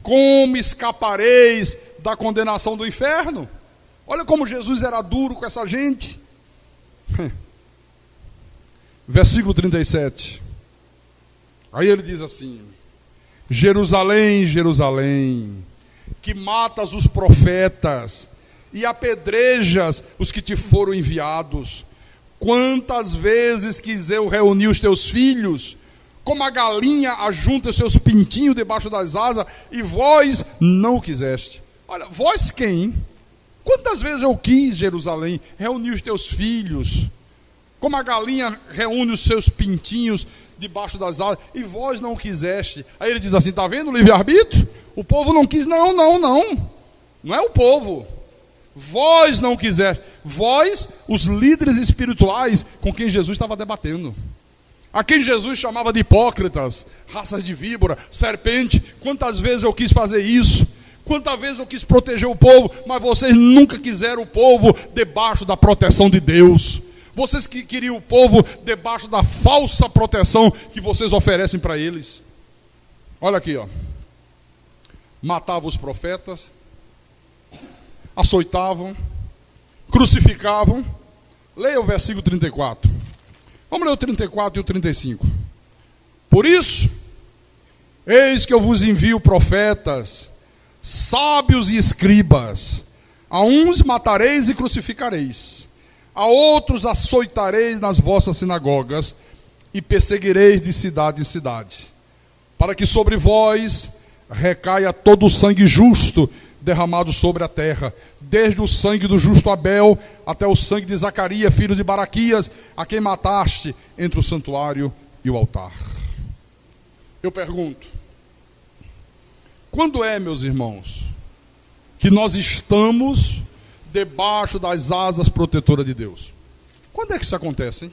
como escapareis da condenação do inferno? Olha como Jesus era duro com essa gente. Versículo 37. Aí ele diz assim: Jerusalém, Jerusalém, que matas os profetas e apedrejas os que te foram enviados. Quantas vezes quis eu reunir os teus filhos, como a galinha ajunta os seus pintinhos debaixo das asas, e vós não o quiseste. Olha, vós quem? Quantas vezes eu quis, Jerusalém, reunir os teus filhos, como a galinha reúne os seus pintinhos debaixo das asas, e vós não o quiseste. Aí ele diz assim, está vendo o livre-arbítrio? O povo não quis, não. Não é o povo. Vós não quiseste. Vós, os líderes espirituais com quem Jesus estava debatendo. A quem Jesus chamava de hipócritas, raças de víbora, serpente. Quantas vezes eu quis fazer isso? Quantas vezes eu quis proteger o povo, mas vocês nunca quiseram o povo debaixo da proteção de Deus. Vocês que queriam o povo debaixo da falsa proteção que vocês oferecem para eles. Olha aqui, ó. Matavam os profetas, açoitavam, crucificavam. Leia o versículo 34. Vamos ler o 34 e o 35. Por isso, eis que eu vos envio profetas, sábios e escribas. A uns matareis e crucificareis, a outros açoitareis nas vossas sinagogas e perseguireis de cidade em cidade, para que sobre vós recaia todo o sangue justo derramado sobre a terra, desde o sangue do justo Abel até o sangue de Zacarias, filho de Baraquias, a quem mataste entre o santuário e o altar. Eu pergunto, quando é, meus irmãos, que nós estamos debaixo das asas protetoras de Deus? Quando é que isso acontece, hein?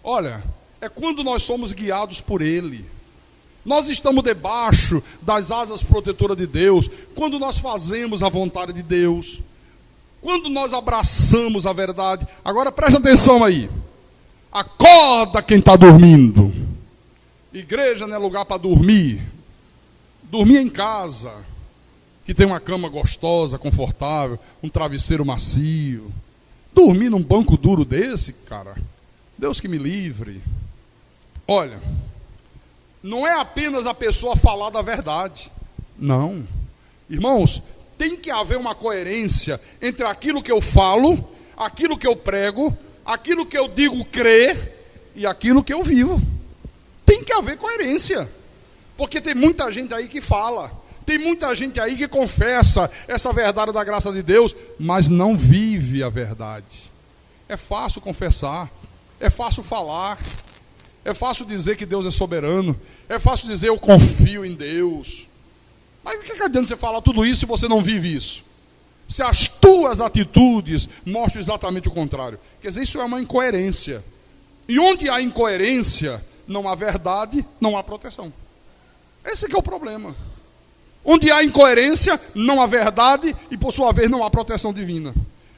Olha, é quando nós somos guiados por Ele. Nós estamos debaixo das asas protetoras de Deus, quando nós fazemos a vontade de Deus, quando nós abraçamos a verdade. Agora presta atenção aí. Acorda quem está dormindo. Igreja não é lugar para dormir. Dormir em casa, que tem uma cama gostosa, confortável, um travesseiro macio. Dormir num banco duro desse, cara, Deus que me livre. Olha, não é apenas a pessoa falar da verdade. Não. Irmãos, tem que haver uma coerência entre aquilo que eu falo, aquilo que eu prego, aquilo que eu digo crer e aquilo que eu vivo. Tem que haver coerência. Porque tem muita gente aí que fala, tem muita gente aí que confessa essa verdade da graça de Deus, mas não vive a verdade. É fácil confessar, é fácil falar, é fácil dizer que Deus é soberano, é fácil dizer eu confio em Deus. Mas o que adianta você falar tudo isso se você não vive isso? Se as tuas atitudes mostram exatamente o contrário. Quer dizer, isso é uma incoerência. E onde há incoerência, não há verdade, não há proteção. Esse que é o problema. Onde há incoerência, não há verdade e, por sua vez, não há proteção divina.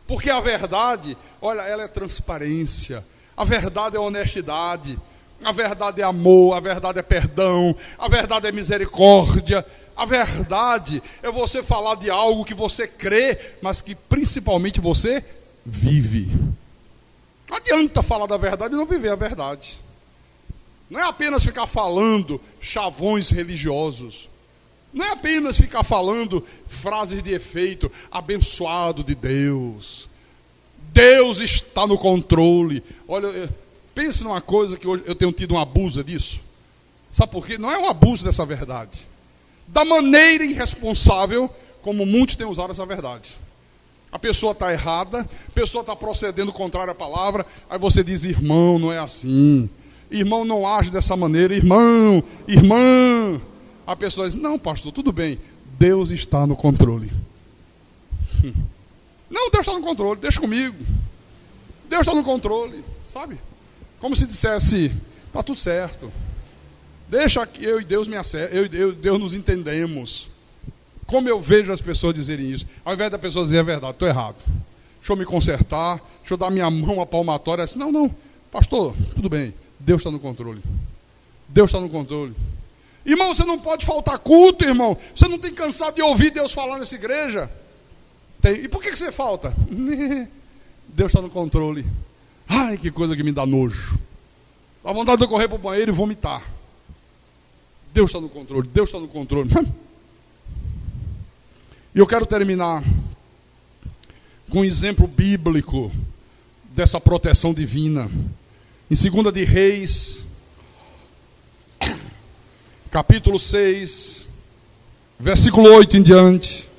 Porque a verdade, olha, ela é transparência. A verdade é honestidade. A verdade é amor, a verdade é perdão, a verdade é misericórdia. A verdade é você falar de algo que você crê, mas que principalmente você vive. Não adianta falar da verdade e não viver a verdade. Não é apenas ficar falando chavões religiosos. Não é apenas ficar falando frases de efeito, abençoado de Deus. Deus está no controle. Olha, pense numa coisa que hoje eu tenho tido um abuso disso. Sabe por quê? Não é um abuso dessa verdade. Da maneira irresponsável como muitos têm usado essa verdade. A pessoa está errada, a pessoa está procedendo contrário à palavra, aí você diz, irmão, não é assim. Irmão não age dessa maneira, irmão, irmã. A pessoa diz, não, pastor, tudo bem, Deus está no controle. Não, Deus está no controle, deixa comigo. Deus está no controle, sabe? Como se dissesse, está tudo certo. Deixa que eu e Deus Deus nos entendemos. Como eu vejo as pessoas dizerem isso, ao invés da pessoa dizer a verdade, estou errado. Deixa eu me consertar, deixa eu dar minha mão à palmatória. Assim, não, pastor, tudo bem, Deus está no controle. Deus está no controle. Irmão, você não pode faltar culto, irmão. Você não tem cansado de ouvir Deus falar nessa igreja? Tem. E por que você falta? Deus está no controle. Ai, que coisa que me dá nojo. Dá vontade de eu correr para o banheiro e vomitar. Deus está no controle, Deus está no controle. E eu quero terminar com um exemplo bíblico dessa proteção divina. Em 2 de Reis, capítulo 6, versículo 8 em diante.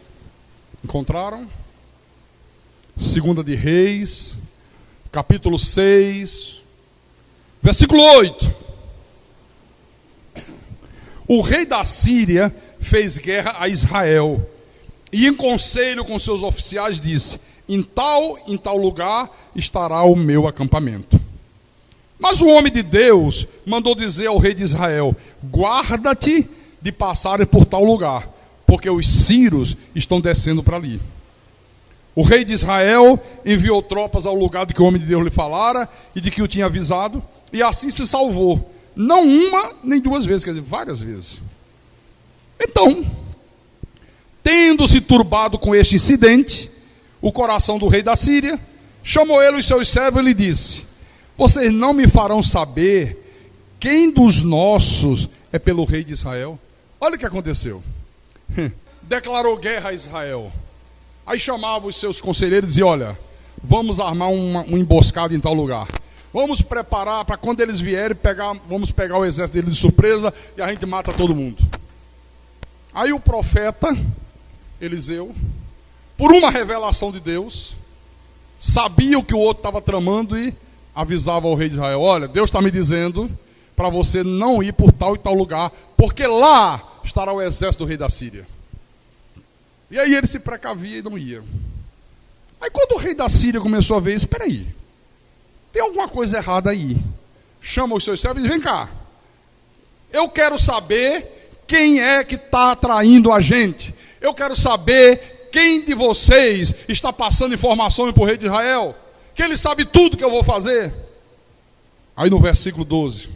Encontraram? 2 de Reis, capítulo 6, versículo 8. O rei da Síria fez guerra a Israel e em conselho com seus oficiais disse, em tal lugar estará o meu acampamento. Mas o homem de Deus mandou dizer ao rei de Israel, guarda-te de passar por tal lugar, porque os sírios estão descendo para ali. O rei de Israel enviou tropas ao lugar de que o homem de Deus lhe falara e de que o tinha avisado, e assim se salvou. Não uma, nem duas vezes, quer dizer, várias vezes. Então, tendo-se turbado com este incidente, o coração do rei da Síria, chamou ele os seus servos e lhe disse: vocês não me farão saber quem dos nossos é pelo rei de Israel? Olha o que aconteceu. Declarou guerra a Israel. Aí chamava os seus conselheiros e dizia: olha, vamos armar uma emboscada em tal lugar. Vamos preparar para quando eles vierem, vamos pegar o exército deles de surpresa e a gente mata todo mundo. Aí o profeta Eliseu, por uma revelação de Deus, sabia o que o outro estava tramando e avisava ao rei de Israel: olha, Deus está me dizendo para você não ir por tal e tal lugar, porque lá estará o exército do rei da Síria. E aí ele se precavia e não ia. Aí quando o rei da Síria começou a ver isso: espera aí, tem alguma coisa errada aí. Chama os seus servos e diz: vem cá, eu quero saber quem é que está atraindo a gente. Eu quero saber quem de vocês está passando informações para o rei de Israel, que ele sabe tudo que eu vou fazer. Aí no versículo 12,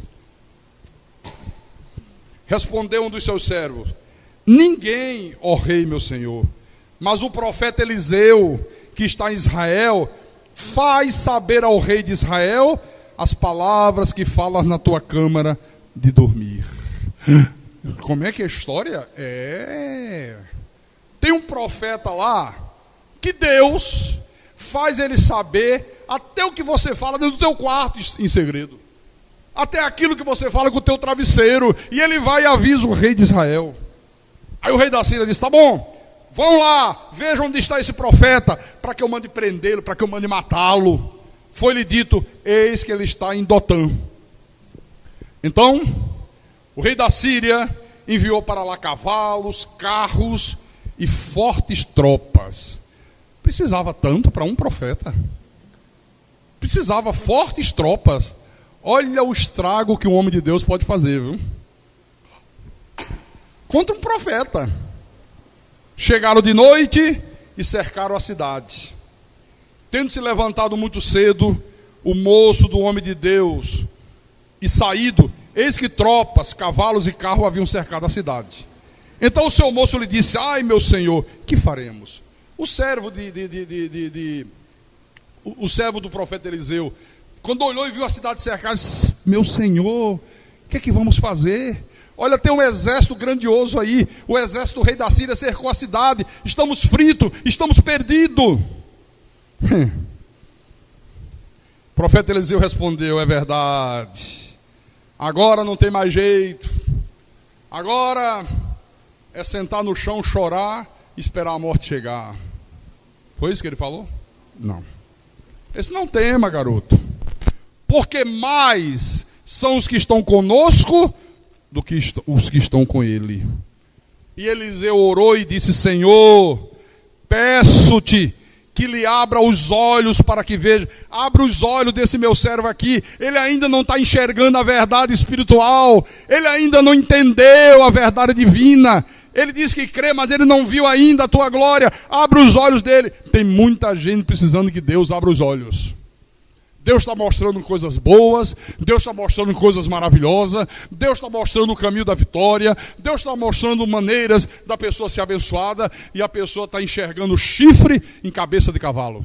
respondeu um dos seus servos: ninguém, ó rei meu senhor, mas o profeta Eliseu, que está em Israel, faz saber ao rei de Israel as palavras que falas na tua câmara de dormir. Como é que é a história? Tem um profeta lá que Deus faz ele saber até o que você fala dentro do teu quarto em segredo, até aquilo que você fala com o teu travesseiro, e ele vai e avisa o rei de Israel. Aí o rei da Síria disse: tá bom, vão lá, vejam onde está esse profeta, para que eu mande prendê-lo, para que eu mande matá-lo. Foi-lhe dito: eis que ele está em Dotã. Então o rei da Síria enviou para lá cavalos, carros e fortes tropas. Precisava tanto para um profeta? Precisava fortes tropas. Olha o estrago que um homem de Deus pode fazer, viu? Contra um profeta. Chegaram de noite e cercaram a cidade. Tendo se levantado muito cedo o moço do homem de Deus e saído, eis que tropas, cavalos e carros haviam cercado a cidade. Então o seu moço lhe disse: ai meu senhor, que faremos? O servo o servo do profeta Eliseu, quando olhou e viu a cidade cercada, disse: meu senhor, o que é que vamos fazer? Olha, tem um exército grandioso aí. O exército do rei da Síria cercou a cidade. Estamos fritos, estamos perdidos. O profeta Eliseu respondeu: é verdade. Agora não tem mais jeito. Agora é sentar no chão, chorar e esperar a morte chegar. Foi isso que ele falou? Não. Esse não tema, garoto. Porque mais são os que estão conosco do que os que estão com ele. E Eliseu orou e disse: Senhor, peço-te que lhe abra os olhos para que veja. Abra os olhos desse meu servo aqui. Ele ainda não está enxergando a verdade espiritual. Ele ainda não entendeu a verdade divina. Ele diz que crê, mas ele não viu ainda a tua glória. Abra os olhos dele. Tem muita gente precisando que Deus abra os olhos. Deus está mostrando coisas boas, Deus está mostrando coisas maravilhosas, Deus está mostrando o caminho da vitória, Deus está mostrando maneiras da pessoa ser abençoada, e a pessoa está enxergando chifre em cabeça de cavalo.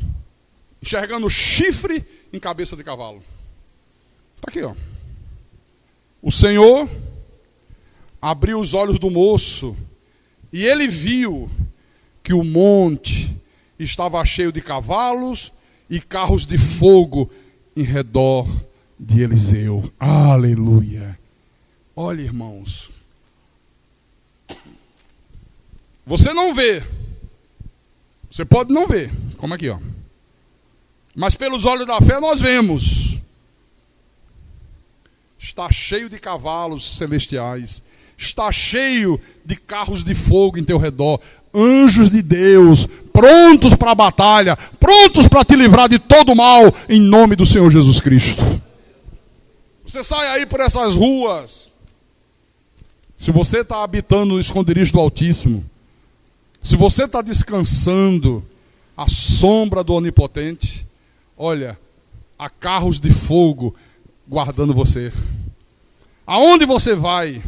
Enxergando chifre em cabeça de cavalo. Está aqui, ó. O Senhor abriu os olhos do moço, e ele viu que o monte estava cheio de cavalos e carros de fogo em redor de Eliseu. Aleluia. Olha, irmãos, você não vê, você pode não ver, como aqui, ó, mas pelos olhos da fé nós vemos. Está cheio de cavalos celestiais, está cheio de carros de fogo em teu redor, anjos de Deus, prontos para a batalha, prontos para te livrar de todo mal, em nome do Senhor Jesus Cristo. Você sai aí por essas ruas, se você está habitando no esconderijo do Altíssimo, Se você está descansando à sombra do Onipotente, olha, há carros de fogo guardando você. Aonde você vai,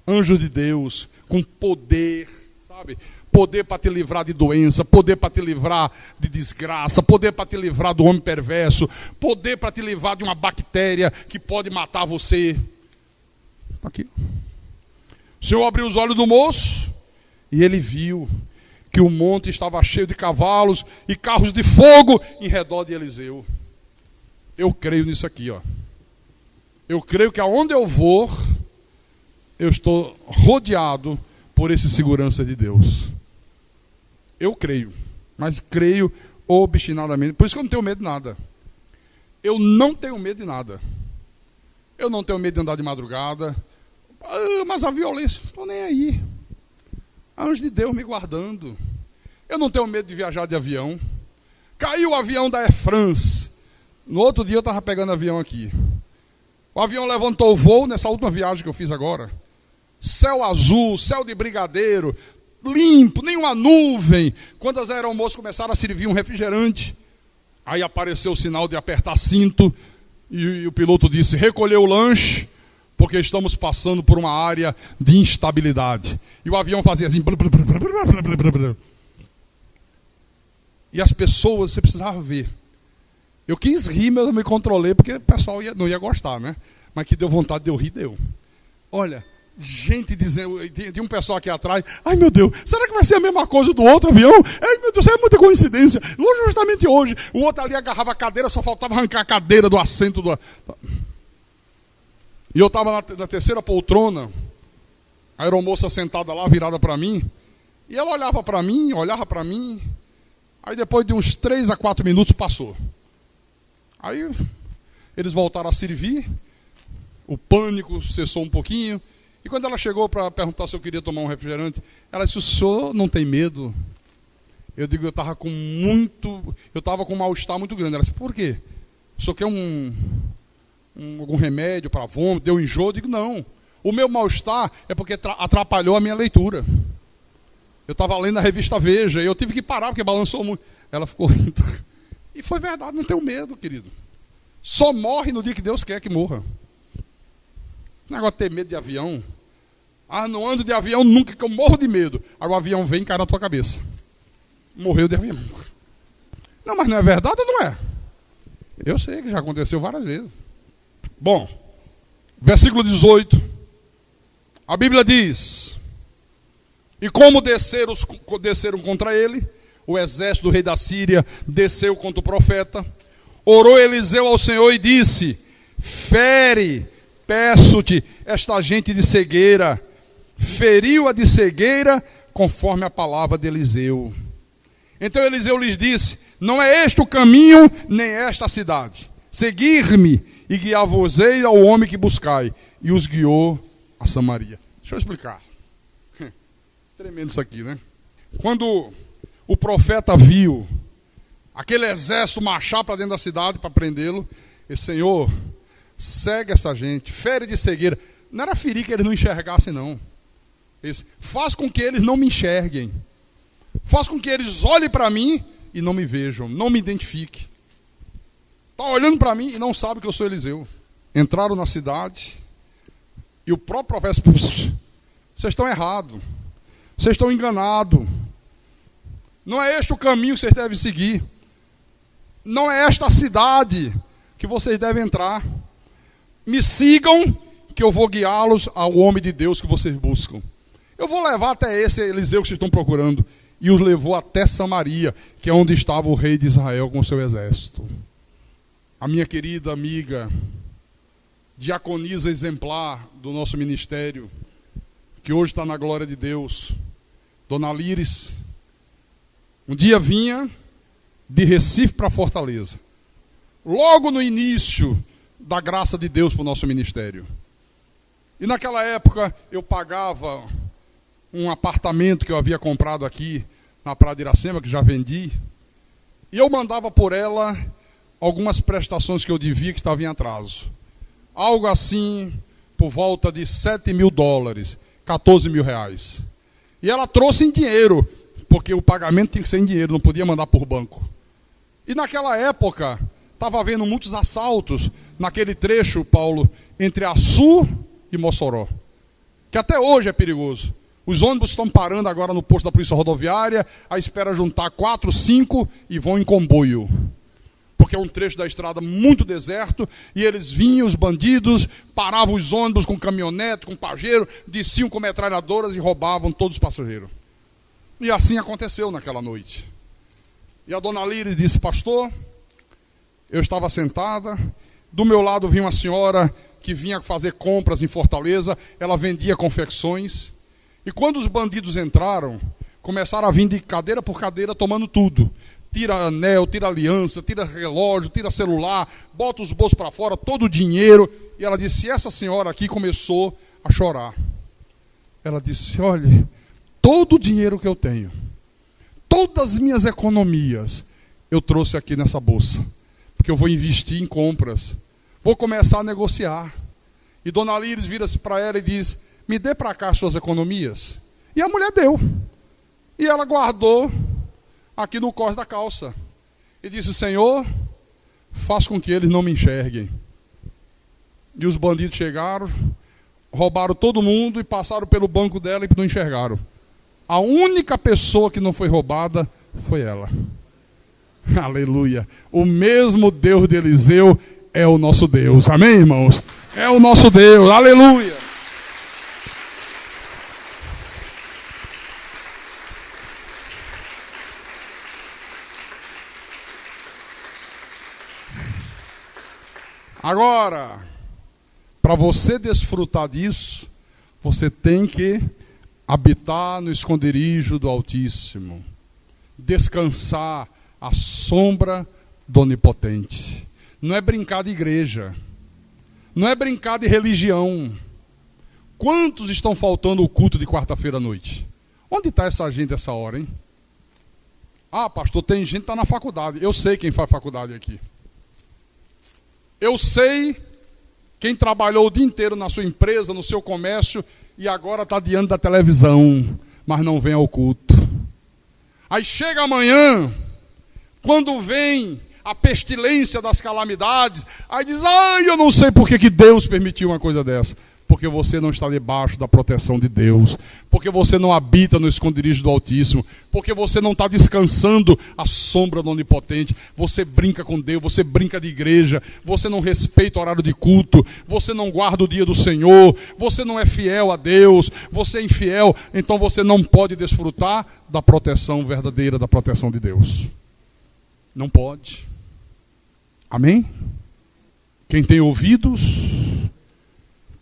anjo de Deus, com poder, sabe? Poder para te livrar de doença, poder para te livrar de desgraça, poder para te livrar do homem perverso, poder para te livrar de uma bactéria que pode matar você. Está aqui. O Senhor abriu os olhos do moço e ele viu que o monte estava cheio de cavalos e carros de fogo em redor de Eliseu. Eu creio nisso aqui, ó. Eu creio que aonde eu vou, eu estou rodeado por esse segurança de Deus. Eu creio, mas creio obstinadamente. Por isso que eu não tenho medo de nada. Eu não tenho medo de nada. Eu não tenho medo de andar de madrugada. Mas a violência, não estou nem aí. Anjo de Deus me guardando. Eu não tenho medo de viajar de avião. Caiu o avião da Air France. No outro dia eu estava pegando avião aqui. O avião levantou o voo nessa última viagem que eu fiz agora. Céu azul, céu de brigadeiro, limpo, nenhuma nuvem. Quando as aeromoças começaram a servir um refrigerante, aí apareceu o sinal de apertar cinto e o piloto disse, recolheu o lanche, porque estamos passando por uma área de instabilidade. E o avião fazia assim. E as pessoas, você precisava ver. Eu quis rir, mas eu me controlei, porque o pessoal não ia gostar, né? Mas que deu vontade de eu rir, deu. Olha, gente dizendo, tem um pessoal aqui atrás, ai meu Deus, será que vai ser a mesma coisa do outro avião? Ai meu Deus, é muita coincidência. Justamente hoje, o outro ali agarrava a cadeira, só faltava arrancar a cadeira do assento do... E eu estava na terceira poltrona, a aeromoça sentada lá, virada para mim, e ela olhava para mim, aí depois de uns 3 a 4 minutos passou. Aí eles voltaram a servir, o pânico cessou um pouquinho, e quando ela chegou para perguntar se eu queria tomar um refrigerante, ela disse, o senhor não tem medo? Eu digo, eu estava com um mal-estar muito grande. Ela disse, por quê? O senhor quer algum remédio para vômito, deu enjoo? Eu digo, não. O meu mal-estar é porque atrapalhou a minha leitura. Eu estava lendo a revista Veja, e eu tive que parar porque balançou muito. Ela ficou rindo. E foi verdade, não tenho medo, querido. Só morre no dia que Deus quer que morra. O negócio de ter medo de avião. Não ando de avião nunca, que eu morro de medo. Aí o avião vem e cai na tua cabeça. Morreu de avião. Não, mas não é verdade ou não é? Eu sei que já aconteceu várias vezes. Bom, versículo 18. A Bíblia diz, e como desceram contra ele, o exército do rei da Síria desceu contra o profeta, orou Eliseu ao Senhor e disse, fere, peço-te, esta gente de cegueira. Feriu-a de cegueira, conforme a palavra de Eliseu. Então Eliseu lhes disse, não é este o caminho, nem esta a cidade. Seguir-me, e guiar-vos-ei ao homem que buscai. E os guiou a Samaria. Deixa eu explicar. Tremendo isso aqui, né? Quando o profeta viu aquele exército marchar para dentro da cidade para prendê-lo, ele disse, Senhor, segue essa gente, fere de cegueira. Não era ferir que eles não enxergassem, não. Ele disse, faz com que eles não me enxerguem. Faz com que eles olhem para mim e não me vejam, não me identifiquem. Está olhando para mim e não sabe que eu sou Eliseu. Entraram na cidade e o próprio profeta disse, vocês estão errados, vocês estão enganados. Não é este o caminho que vocês devem seguir. Não é esta a cidade que vocês devem entrar. Me sigam, que eu vou guiá-los ao homem de Deus que vocês buscam. Eu vou levar até esse Eliseu que vocês estão procurando. E os levou até Samaria, que é onde estava o rei de Israel com seu exército. A minha querida amiga, diaconisa exemplar do nosso ministério, que hoje está na glória de Deus, Dona Líris, um dia vinha de Recife para Fortaleza, logo no início da graça de Deus para o nosso ministério. E naquela época eu pagava um apartamento que eu havia comprado aqui na Praia de Iracema, que já vendi, e eu mandava por ela algumas prestações que eu devia que estavam em atraso. Algo assim, por volta de $7.000, R$14.000. E ela trouxe em dinheiro, porque o pagamento tinha que ser em dinheiro, não podia mandar por banco. E naquela época, estava havendo muitos assaltos naquele trecho, Paulo, entre Açu e Mossoró, que até hoje é perigoso. Os ônibus estão parando agora no posto da Polícia Rodoviária, à espera juntar 4, 5 e vão em comboio. Porque é um trecho da estrada muito deserto, e eles vinham, os bandidos, paravam os ônibus com caminhonete, com pajeiro, desciam com metralhadoras e roubavam todos os passageiros. E assim aconteceu naquela noite. E a dona Líris disse: pastor, eu estava sentada, do meu lado vinha uma senhora que vinha fazer compras em Fortaleza, ela vendia confecções, e quando os bandidos entraram, começaram a vir de cadeira por cadeira tomando tudo. Tira anel, tira aliança, tira relógio, tira celular, bota os bolsos para fora, todo o dinheiro. E ela disse: essa senhora aqui começou a chorar. Ela disse: olha, todo o dinheiro que eu tenho, todas as minhas economias, eu trouxe aqui nessa bolsa, porque eu vou investir em compras, vou começar a negociar. E dona Líris vira-se para ela e diz: me dê para cá as suas economias. E a mulher deu. E ela guardou aqui no cós da calça. E disse: Senhor, faz com que eles não me enxerguem. E os bandidos chegaram, roubaram todo mundo e passaram pelo banco dela e não enxergaram. A única pessoa que não foi roubada foi ela. Aleluia. O mesmo Deus de Eliseu é o nosso Deus. Amém, irmãos? É o nosso Deus. Aleluia. Agora, para você desfrutar disso, você tem que habitar no esconderijo do Altíssimo, descansar à sombra do Onipotente. Não é brincar de igreja, não é brincar de religião. Quantos estão faltando o culto de quarta-feira à noite? Onde está essa gente essa hora, hein? Ah, pastor, tem gente que está na faculdade. Eu sei quem faz faculdade aqui. Eu sei quem trabalhou o dia inteiro na sua empresa, no seu comércio, e agora está diante da televisão, mas não vem ao culto. Aí chega amanhã, quando vem a pestilência das calamidades, aí diz: ai, eu não sei por que Deus permitiu uma coisa dessa. Porque você não está debaixo da proteção de Deus, porque você não habita no esconderijo do Altíssimo, porque você não está descansando à sombra do Onipotente. Você brinca com Deus, você brinca de igreja, você não respeita o horário de culto, você não guarda o dia do Senhor, você não é fiel a Deus, você é infiel, então você não pode desfrutar da proteção verdadeira, da proteção de Deus. Não pode. Amém? Quem tem ouvidos,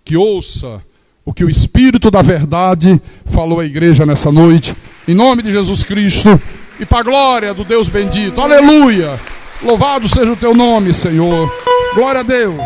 que ouça o que o Espírito da verdade falou à igreja nessa noite, em nome de Jesus Cristo, e para a glória do Deus bendito. Aleluia! Louvado seja o teu nome, Senhor. Glória a Deus.